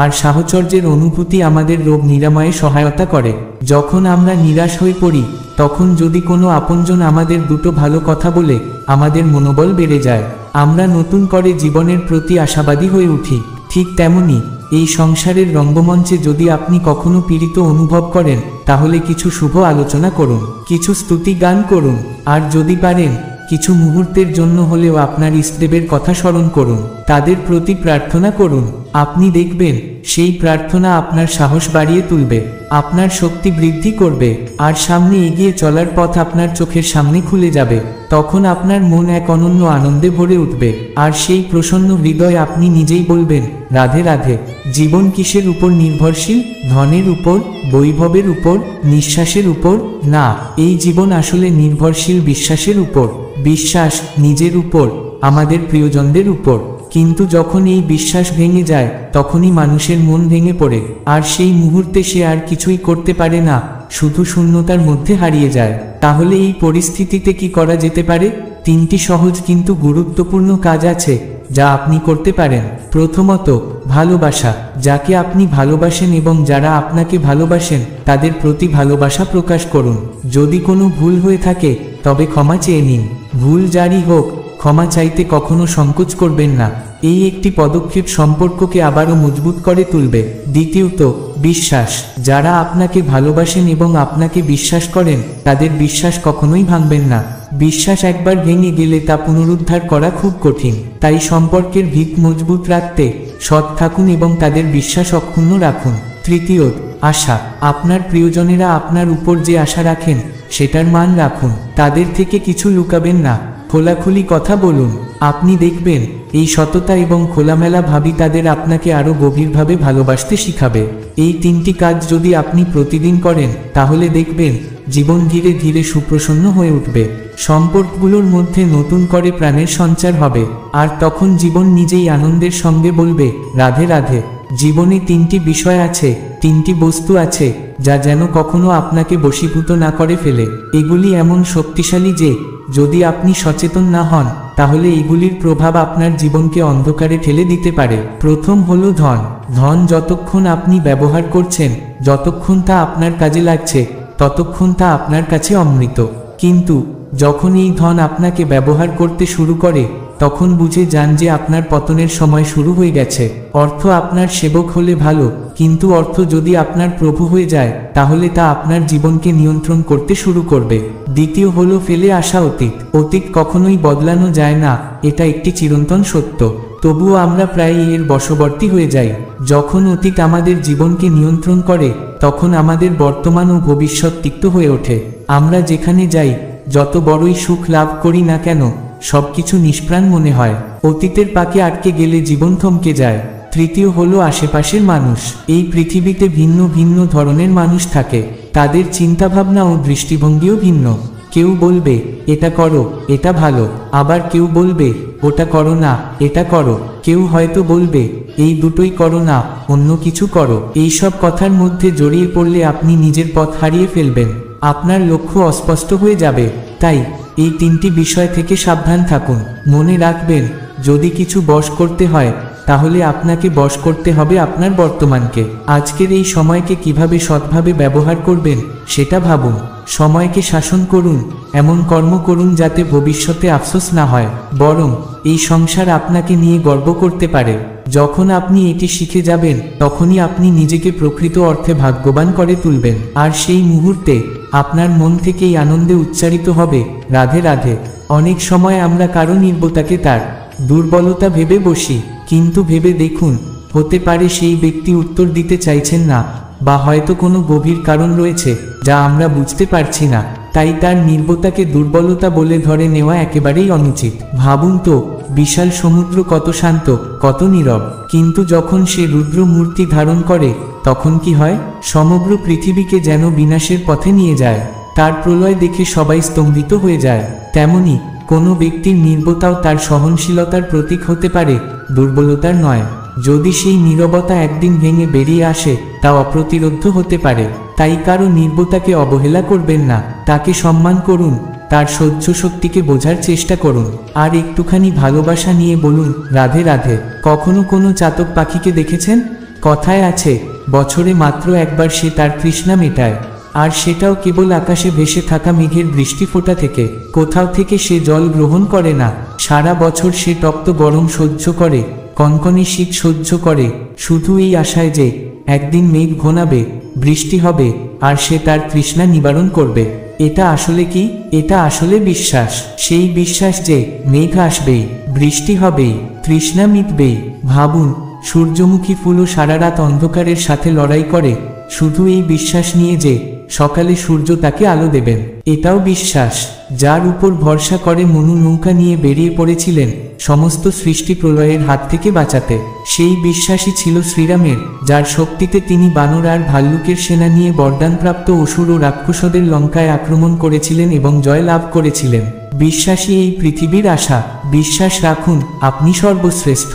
Speaker 1: আর সাহচর্যের অনুভূতি আমাদের রোগ নিরাময়ে সহায়তা করে। যখন আমরা নিরাশ হয়ে পড়ি, তখন যদি কোনো আপনজন আমাদের দুটো ভালো কথা বলে, আমাদের মনোবল বেড়ে যায়, আমরা নতুন করে জীবনের প্রতি আশাবাদী হয়ে উঠি। ঠিক তেমনি এই সংসারের রঙ্গমঞ্চে যদি আপনি কখনো পীড়িত অনুভব করেন, তাহলে কিছু শুভ আলোচনা করুন, কিছু স্তুতি গান করুন, আর যদি পারেন কিছু মুহূর্তের জন্য হলেও আপনার ইষ্টদেবের কথা স্মরণ করুন, তাদের প্রতি প্রার্থনা করুন। আপনি দেখবেন সেই প্রার্থনা আপনার সাহস বাড়িয়ে তুলবে, আপনার শক্তি বৃদ্ধি করবে, আর সামনে এগিয়ে চলার পথ আপনার চোখের সামনে খুলে যাবে। তখন আপনার মন এক অনন্য আনন্দে ভরে উঠবে, আর সেই প্রসন্ন হৃদয় আপনি নিজেই বলবেন রাধে রাধে। জীবন কিসের উপর নির্ভরশীল? ধনের উপর, বৈভবের উপর, নিঃশ্বাসের উপর না, এই জীবন আসলে নির্ভরশীল বিশ্বাসের উপর। বিশ্বাস নিজের উপর, আমাদের প্রিয়জনদের উপর। কিন্তু যখন এই বিশ্বাস ভেঙে যায়, তখনই মানুষের মন ভেঙে পড়ে, আর সেই মুহূর্তে সে আর কিছুই করতে পারে না, শুধু শূন্যতার মধ্যে হারিয়ে যায়। তাহলে এই পরিস্থিতিতে কি করা যেতে পারে? 3টি সহজ কিন্তু গুরুত্বপূর্ণ কাজ আছে যা আপনি করতে পারেন। প্রথমত, ভালোবাসা। যাকে আপনি ভালোবাসেন এবং যারা আপনাকে ভালোবাসেন, তাদের প্রতি ভালোবাসা প্রকাশ করুন। যদি কোনো ভুল হয়ে থাকে, তবে ক্ষমা চেয়ে নিন। ভুল যারই হোক, ক্ষমা চাইতে কখনো সংকোচ করবেন না। এই একটি পদক্ষেপ সম্পর্ককে আবারও মজবুত করে তুলবে। দ্বিতীয়ত, বিশ্বাস। যারা আপনাকে ভালোবাসেন এবং আপনাকে বিশ্বাস করেন, তাদের বিশ্বাস কখনোই ভাঙবেন না। বিশ্বাস একবার ভেঙে গেলে তা পুনরুদ্ধার করা খুব কঠিন। তাই সম্পর্কের ভিত মজবুত রাখতে সৎ থাকুন এবং তাদের বিশ্বাস অক্ষুণ্ণ রাখুন। তৃতীয়, আশা। আপনার প্রিয়জনেরা আপনার উপর যে আশা রাখেন সেটার মান রাখুন। তাদের থেকে কিছু লুকাবেন না, খোলাখুলি কথা বলুন। আপনি দেখবেন এই সততা এবং খোলামেলা ভাবি তাদের আপনাকে আরও গভীরভাবে ভালোবাসতে শিখাবে। এই তিনটি কাজ যদি আপনি প্রতিদিন করেন, তাহলে দেখবেন জীবন ধীরে ধীরে সুপ্রসন্ন হয়ে উঠবে। সম্পর্কগুলোর মধ্যে নতুন করে প্রাণের সঞ্চার হবে, আর তখন জীবন নিজেই আনন্দের সঙ্গে বলবে, রাধে রাধে। জীবনে তিনটি বিষয় আছে, তিনটি বস্তু আছে, যা যেন কখনো আপনাকে বশীভূত না করে ফেলে। এগুলি এমন শক্তিশালী যে যদি আপনি সচেতন না হন, তাহলে এগুলির প্রভাব আপনার জীবনকে অন্ধকারে ঠেলে দিতে পারে। প্রথম হলো ধন। ধন যতক্ষণ আপনি ব্যবহার করছেন, যতক্ষণ তা আপনার কাজে লাগছে, ততক্ষণ তা আপনার কাছে অমৃত। কিন্তু যখন এই ধন আপনাকে ব্যবহার করতে শুরু করে, তখন বুঝে যান যে আপনার পতনের সময় শুরু হয়ে গেছে। অর্থ আপনার সেবক হলে ভালো, কিন্তু অর্থ যদি আপনার প্রভু হয়ে যায়, তাহলে তা আপনার জীবনকে নিয়ন্ত্রণ করতে শুরু করবে। দ্বিতীয় হলো ফেলে আসা অতীত। অতীত কখনোই বদলানো যায় না, এটা একটি চিরন্তন সত্য। তবুও আমরা প্রায়ই এর বশবর্তী হয়ে যাই। যখন অতীত আমাদের জীবনকে নিয়ন্ত্রণ করে, তখন আমাদের বর্তমান ও ভবিষ্যৎ তিক্ত হয়ে ওঠে। আমরা যেখানে যাই, যত বড়ই সুখ লাভ করি না কেন, সবকিছু নিষ্প্রাণ মনে হয়। অতীতের পাকে আটকে গেলে জীবন থমকে যায়। তৃতীয় হলো আশেপাশের মানুষ। এই পৃথিবীতে ভিন্ন ভিন্ন ধরনের মানুষ থাকে, তাদের চিন্তাভাবনা ও দৃষ্টিভঙ্গিও ভিন্ন। কেউ বলবে এটা করো, এটা ভালো, আবার কেউ বলবে ওটা করো না, এটা করো। কেউ হয়তো বলবে এই দুটোই করো না, অন্য কিছু করো। এইসব কথার মধ্যে জড়িয়ে পড়লে আপনি নিজের পথ হারিয়ে ফেলবেন, আপনার লক্ষ্য অস্পষ্ট হয়ে যাবে। তাই এই তিনটি বিষয় থেকে সাবধান থাকুন। মনে রাখবেন, যদি কিছু বশ করতে হয়, তাহলে আপনাকে বশ করতে হবে আপনার বর্তমানকে। আজকের এই সময়কে কিভাবে সৎভাবে ব্যবহার করবেন সেটা ভাবুন। সময়কে শাসন করুন, এমন কর্ম করুন যাতে ভবিষ্যতে আফসোস না হয়, বরং এই সংসার আপনাকে নিয়ে গর্ব করতে পারে। যখন আপনি এটি শিখে যাবেন, তখনই আপনি নিজেকে প্রকৃত অর্থে ভাগ্যবান করে তুলবেন। আর সেই মুহূর্তে আপনার মন থেকেই আনন্দে উচ্চারিত হবে, রাধে রাধে। অনেক সময় আমরা কারো নির্বতাকে তার দুর্বলতা ভেবে বসি, কিন্তু ভেবে দেখুন, হতে পারে সেই ব্যক্তি উত্তর দিতে চাইছেন না, বা হয়তো কোনো গভীর কারণ রয়েছে যা আমরা বুঝতে পারছি না। তাই তার নির্বতাকে দুর্বলতা বলে ধরে নেওয়া একেবারেই অনুচিত। ভাবুন তো, বিশাল সমুদ্র কত শান্ত, কত নীরব, কিন্তু যখন সে রুদ্র মূর্তি ধারণ করে, তখন কি হয়? সমগ্র পৃথিবীকে যেন বিনাশের পথে নিয়ে যায়। তার প্রলয় দেখে সবাই স্তম্ভিত হয়ে যায়। তেমনি কোনো ব্যক্তির নির্বতাও তার সহনশীলতার প্রতীক হতে পারে, দুর্বলতার নয়। যদি সেই নীরবতা একদিন ভেঙে বেরিয়ে আসে, তা অপ্রতিরোধ্য হতে পারে। তাই কারো নির্বতাকে অবহেলা করবেন না, তাকে সম্মান করুন, তার সহ্য শক্তিকে বোঝার চেষ্টা করুন, আর একটুখানি ভালোবাসা নিয়ে বলুন, রাধে রাধে। কখনো কোনো চাতক পাখিকে দেখেছেন? কথায় আছে, বছরে মাত্র একবার সে তার তৃষ্ণা মেটায়, আর সেটাও কেবল আকাশে ভেসে থাকা মেঘের বৃষ্টি ফোঁটা থেকে। কোথাও থেকে সে জল গ্রহণ করে না। সারা বছর সে তপ্ত গরম সহ্য করে, কনকনে শীত সহ্য করে, শুধু এই আশায় যে একদিন মেঘ ঘনাবে, বৃষ্টি হবে, আর সে তার তৃষ্ণা নিবারণ করবে। এটা আসলে কি? এটা আসলে বিশ্বাস। সেই বিশ্বাস যে মেঘ আসবেই, বৃষ্টি হবেই, তৃষ্ণা মিটবেই। ভাবুন, সূর্যমুখী ফুলও সারা রাত অন্ধকারের সাথে লড়াই করে, শুধু এই বিশ্বাস নিয়ে যে সকালে সূর্য তাকে আলো দেবেন। এটাও বিশ্বাস, যার উপর ভরসা করে মনু নৌকা নিয়ে বেরিয়ে পড়েছিলেন সমস্ত সৃষ্টি প্রলয়ের হাত থেকে বাঁচাতে। সেই বিশ্বাসই ছিল শ্রীরামের, যার শক্তিতে তিনি বানর আর ভাল্লুকের সেনা নিয়ে বরদানপ্রাপ্ত অসুর ও রাক্ষসদের লঙ্কায় আক্রমণ করেছিলেন এবং জয় লাভ করেছিলেন। বিশ্বাসই এই পৃথিবীর আশা। বিশ্বাস রাখুন, আপনি সর্বশ্রেষ্ঠ।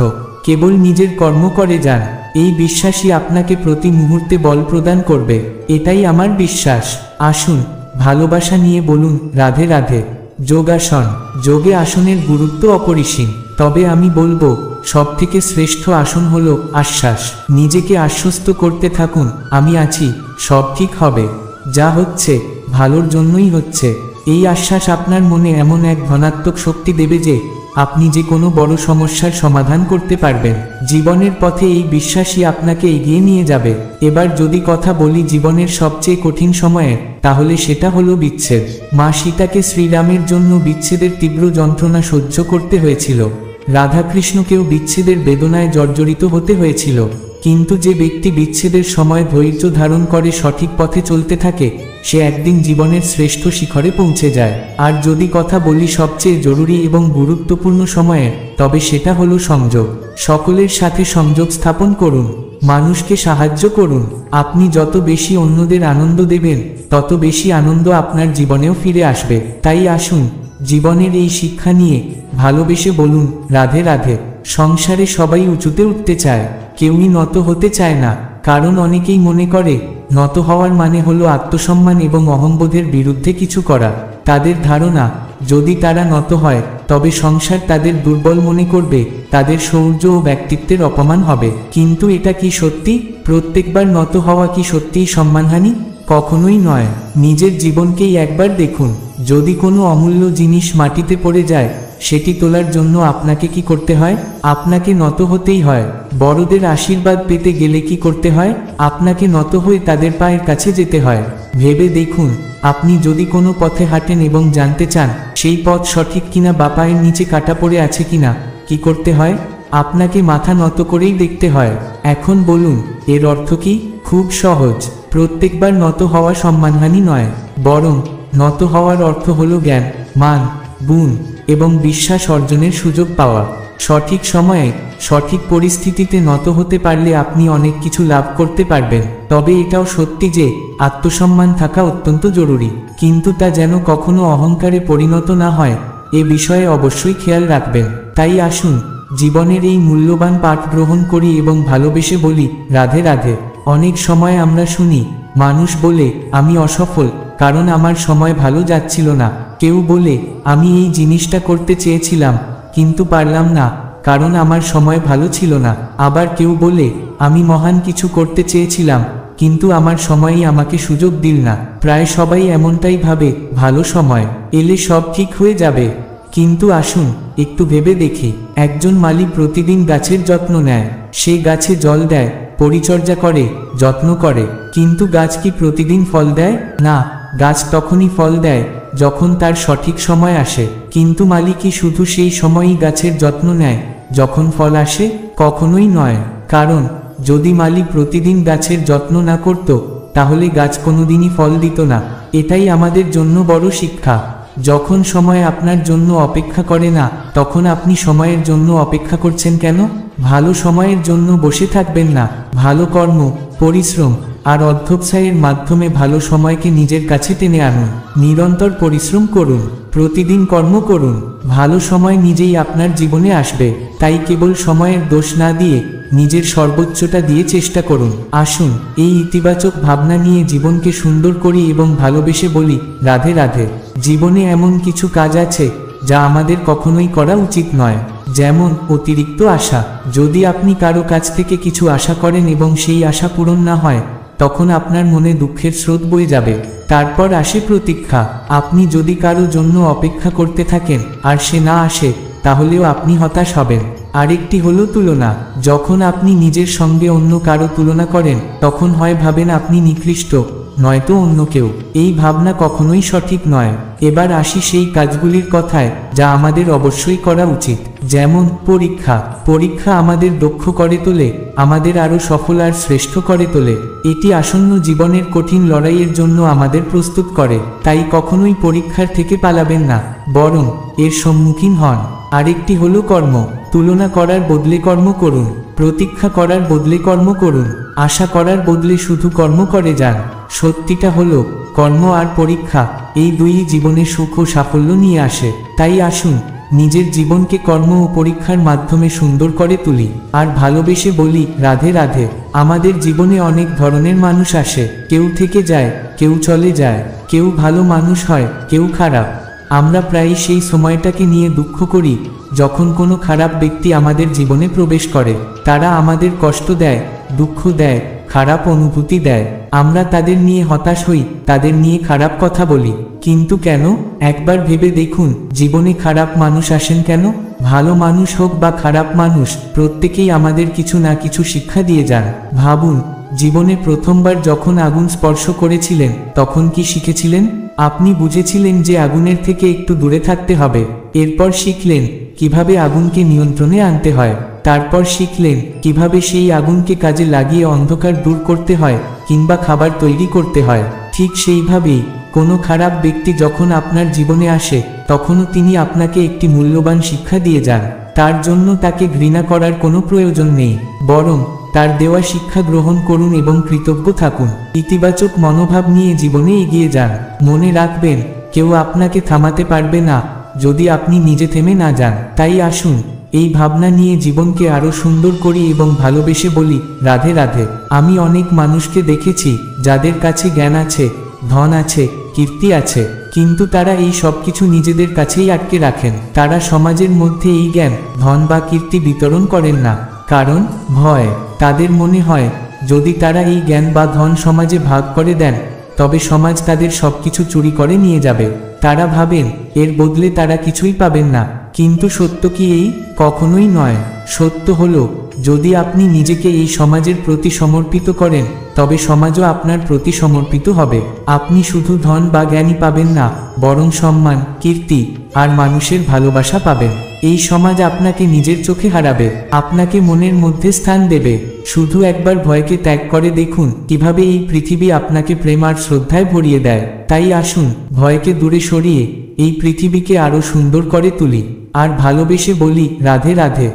Speaker 1: কেবল নিজের কর্ম করে যান, এই বিশ্বাসই আপনাকে প্রতি মুহূর্তে বল প্রদান করবে। এটাই আমার বিশ্বাস। আসুন, ভালোবাসা নিয়ে বলুন, রাধে রাধে। যোগাসন। যোগে আসনের গুরুত্ব অপরিসীম, তবে আমি বলবো সবথেকে শ্রেষ্ঠ আসন হলো আশ্বাস। নিজেকে আশ্বস্ত করতে থাকুন, আমি আছি, সব ঠিক হবে, যা হচ্ছে ভালোর জন্যই হচ্ছে। এই আশ্বাস আপনার মনে এমন এক ধনাত্মক শক্তি দেবে যে আপনি যে কোনো বড় সমস্যার সমাধান করতে পারবেন। জীবনের পথে এই বিশ্বাসই আপনাকে এগিয়ে নিয়ে যাবে। এবার যদি কথা বলি জীবনের সবচেয়ে কঠিন সময়ে, তাহলে সেটা হলো বিচ্ছেদ। মা সীতাকে শ্রীরামের জন্য বিচ্ছেদের তীব্র যন্ত্রণা সহ্য করতে হয়েছিল। রাধাকৃষ্ণকেও বিচ্ছেদের বেদনায় জর্জরিত হতে হয়েছিল। কিন্তু যে ব্যক্তি বিচ্ছেদের সময় ধৈর্য ধারণ করে সঠিক পথে চলতে থাকে, সে একদিন জীবনের শ্রেষ্ঠ শিখরে পৌঁছে যায়। আর যদি কথা বলি সবচেয়ে জরুরি এবং গুরুত্বপূর্ণ সময়ে, তবে সেটা হলো সংযোগ। সকলের সাথে সংযোগ স্থাপন করুন, মানুষকে সাহায্য করুন। আপনি যত বেশি অন্যদের আনন্দ দেবেন, তত বেশি আনন্দ আপনার জীবনেও ফিরে আসবে। তাই আসুন, জীবনের এই শিক্ষা নিয়ে ভালোবেসে বলুন রাধে রাধে। সংসারে সবাই উঁচুতে উঠতে চায়, কেউই নত হতে চায় না। কারণ অনেকেই মনে করে নত হওয়ার মানে হলো আত্মসম্মান এবং অহংবোধের বিরুদ্ধে কিছু করা। তাদের ধারণা, যদি তারা নত হয় তবে সংসার তাদের দুর্বল মনে করবে, তাদের শৌর্য ও ব্যক্তিত্বের অপমান হবে। কিন্তু এটা কি সত্যি? প্রত্যেকবার নত হওয়া কি সত্যিই সম্মানহানি? কখনোই নয়। নিজের জীবনকেই একবার দেখুন, যদি কোনো অমূল্য জিনিস মাটিতে পড়ে যায়, সেটি তোলার জন্য আপনাকে কি করতে হয়? আপনাকে নত হতেই হয়। বড়দের আশীর্বাদ পেতে গেলে কি করতে হয়? আপনাকে নত হয়ে তাদের পায়ের কাছে যেতে হয়। ভেবে দেখুন, আপনি যদি কোনো পথে হাঁটেন এবং জানতে চান সেই পথ সঠিক কিনা বা পায়ের নিচে কাটা পড়ে আছে কিনা, কি করতে হয়? আপনাকে মাথা নত করেই দেখতে হয়। এখন বলুন, এর অর্থ কি? খুব সহজ। প্রত্যেকবার নত হওয়া সম্মানহানি নয়, বরং নত হওয়ার অর্থ হলো জ্ঞান, মান, গুণ এবং বিশ্বাস অর্জনের সুযোগ পাওয়া। সঠিক সময়ে সঠিক পরিস্থিতিতে নত হতে পারলে আপনি অনেক কিছু লাভ করতে পারবেন। তবে এটাও সত্যি যে আত্মসম্মান থাকা অত্যন্ত জরুরি, কিন্তু তা যেন কখনো অহংকারে পরিণত না হয়, এ বিষয়ে অবশ্যই খেয়াল রাখবেন। তাই আসুন, জীবনের এই মূল্যবান পাঠ গ্রহণ করি এবং ভালোবেসে বলি রাধে রাধে। অনেক সময় আমরা শুনি মানুষ বলে আমি অসফল কারণ আমার সময় ভালো যাচ্ছিল না। কেউ বলে আমি এই জিনিসটা করতে চেয়েছিলাম কিন্তু পারলাম না কারণ আমার সময় ভালো ছিল না। আবার কেউ বলে আমি মহান কিছু করতে চেয়েছিলাম কিন্তু আমার সময়ই আমাকে সুযোগ দিল না। প্রায় সবাই এমনটাই ভাবে, ভালো সময় এলে সব ঠিক হয়ে যাবে। কিন্তু আসুন একটু ভেবে দেখি, একজন মালি প্রতিদিন গাছের যত্ন নেয়, সে গাছে জল দেয়, পরিচর্যা করে, যত্ন করে, কিন্তু গাছ কি প্রতিদিন ফল দেয়? না, গাছ তখনই ফল দেয় যখন তার সঠিক সময় আসে। কিন্তু মালি কি শুধু সেই সময়ই গাছের যত্ন নেয় যখন ফল আসে? কখনোই নয়। কারণ যদি মালি প্রতিদিন গাছের যত্ন না করত, তাহলে গাছ কোনোদিনই ফল দিত না। এটাই আমাদের জন্য বড় শিক্ষা। যখন সময় আপনার জন্য অপেক্ষা করে না, তখন আপনি সময়ের জন্য অপেক্ষা করছেন কেন? ভালো সময়ের জন্য বসে থাকবেন না। ভালো কর্ম, পরিশ্রম আর অধ্যবসায়ের মাধ্যমে ভালো সময়কে নিজের কাছে টেনে আনুন। নিরন্তর পরিশ্রম করুন, প্রতিদিন কর্ম করুন, ভালো সময় নিজেই আপনার জীবনে আসবে। তাই কেবল সময়ের দোষ না দিয়ে নিজের সর্বোচ্চটা দিয়ে চেষ্টা করুন। আসুন এই ইতিবাচক ভাবনা নিয়ে জীবনকে সুন্দর করি এবং ভালোবেসে বলি রাধে রাধে। জীবনে এমন কিছু কাজ আছে যা আমাদের কখনোই করা উচিত নয়, যেমন অতিরিক্ত আশা। যদি আপনি কারো কাছ থেকে কিছু আশা করেন এবং সেই আশা পূরণ না হয়, তখন আপনার মনে দুঃখের স্রোত বয়ে যাবে। তারপর আসে প্রতীক্ষা। আপনি যদি কারো জন্য অপেক্ষা করতে থাকেন আর সে না আসে, তাহলেও আপনি হতাশ হবেন। আরেকটি হলো তুলনা। যখন আপনি নিজের সঙ্গে অন্য কারো তুলনা করেন, তখন হয় ভাবেন আপনি নিকৃষ্ট, নয়তো অন্য কেউ। এই ভাবনা কখনোই সঠিক নয়। এবার আসি সেই কাজগুলির কথায় যা আমাদের অবশ্যই করা উচিত। যেমন পরীক্ষা। পরীক্ষা আমাদের দক্ষ করে তোলে, আমাদের আরও সফল আর শ্রেষ্ঠ করে তোলে। এটি আসন্ন জীবনের কঠিন লড়াইয়ের জন্য আমাদের প্রস্তুত করে। তাই কখনোই পরীক্ষার থেকে পালাবেন না, বরং এর সম্মুখীন হন। আরেকটি হলো কর্ম। তুলনা করার বদলে কর্ম করুন, প্রতীক্ষা করার বদলে কর্ম করুন, আশা করার বদলে শুধু কর্ম করে যান। সত্যিটা হলো কর্ম আর পরীক্ষা এই দুইই জীবনে সুখ ও সাফল্য নিয়ে আসে। তাই আসুন নিজের জীবনকে কর্ম ও পরীক্ষার মাধ্যমে সুন্দর করে তুলি আর ভালোবেসে বলি রাধে রাধে। আমাদের জীবনে অনেক ধরনের মানুষ আসে, কেউ থেকে যায়, কেউ চলে যায়, কেউ ভালো মানুষ হয়, কেউ খারাপ। আমরা প্রায়ই সেই সময়টাকে নিয়ে দুঃখ করি যখন কোনো খারাপ ব্যক্তি আমাদের জীবনে প্রবেশ করে। তারা আমাদের কষ্ট দেয়, দুঃখ দেয়, খারাপ অনুভূতি দেয়। আমরা তাদের নিয়ে হতাশ হই, তাদের নিয়ে খারাপ কথা বলি। কিন্তু কেন? একবার ভেবে দেখুন জীবনে খারাপ মানুষ আসেন কেন? ভালো মানুষ হোক বা খারাপ মানুষ, প্রত্যেকেই আমাদের কিছু না কিছু শিক্ষা দিয়ে যান। ভাবুন, জীবনে প্রথমবার যখন আগুন স্পর্শ করেছিলেন তখন কি শিখেছিলেন? আপনি বুঝেছিলেন যে আগুনের থেকে একটু দূরে থাকতে হবে। এরপর শিখলেন কিভাবে আগুনকে নিয়ন্ত্রণে আনতে হয়। তারপর শিখলেন কিভাবে সেই আগুনকে কাজে লাগিয়ে অন্ধকার দূর করতে হয় কিংবা খাবার তৈরি করতে হয়। ঠিক সেইভাবেই কোনো খারাপ ব্যক্তি যখন আপনার জীবনে আসে তখনও তিনি আপনাকে একটি মূল্যবান শিক্ষা দিয়ে যান। তার জন্য তাকে ঘৃণা করার কোনো প্রয়োজন নেই, বরং তার দেওয়া শিক্ষা গ্রহণ করুন এবং কৃতজ্ঞ থাকুন। ইতিবাচক মনোভাব নিয়ে জীবনে এগিয়ে যান। মনে রাখবেন, কেউ আপনাকে থামাতে পারবে না যদি আপনি নিজে থেমে না যান। তাই আসুন, এই ভাবনা নিয়ে জীবনকে আরো সুন্দর করি এবং ভালোবেসে বলি, রাধে রাধে। আমি অনেক মানুষকে দেখেছি যাদের কাছে জ্ঞান আছে, ধন আছে, কীর্তি আছে, কিন্তু তারা এই সব কিছু নিজেদের কাছেই আটকে রাখেন। তারা সমাজের মধ্যে এই জ্ঞান, ধন বা কীর্তি বিতরণ করেন না, কারণ ভয়। তাদের মনে হয় যদি তারা এই জ্ঞান বা ধন সমাজে ভাগ করে দেন তবে সমাজ তাদের সবকিছু চুরি করে নিয়ে যাবে। তারা ভাবেন এর বদলে তারা কিছুই পাবেন না, কিন্তু সত্য কি এই? কখনোই নয়। সত্য হলো, যদি আপনি নিজেকে এই সমাজের প্রতি সমর্পিত করেন তবে সমাজও আপনার প্রতি সমর্পিত হবে। আপনি শুধু ধন বা জ্ঞানই পাবেন না, বরং সম্মান, কীর্তি আর মানুষের ভালোবাসা পাবেন। এই সমাজ আপনাকে নিজের চোখে হারাবে, আপনাকে মনের মধ্যে স্থান দেবে। শুধু একবার ভয়কে ত্যাগ করে দেখুন কিভাবে এই পৃথিবী আপনাকে প্রেম আর শ্রদ্ধায় ভরিয়ে দেয়। তাই আসুন, ভয়কে দূরে সরিয়ে এই পৃথিবীকে আরো সুন্দর করে তুলি আর ভালোবেসে বলি, রাধে রাধে।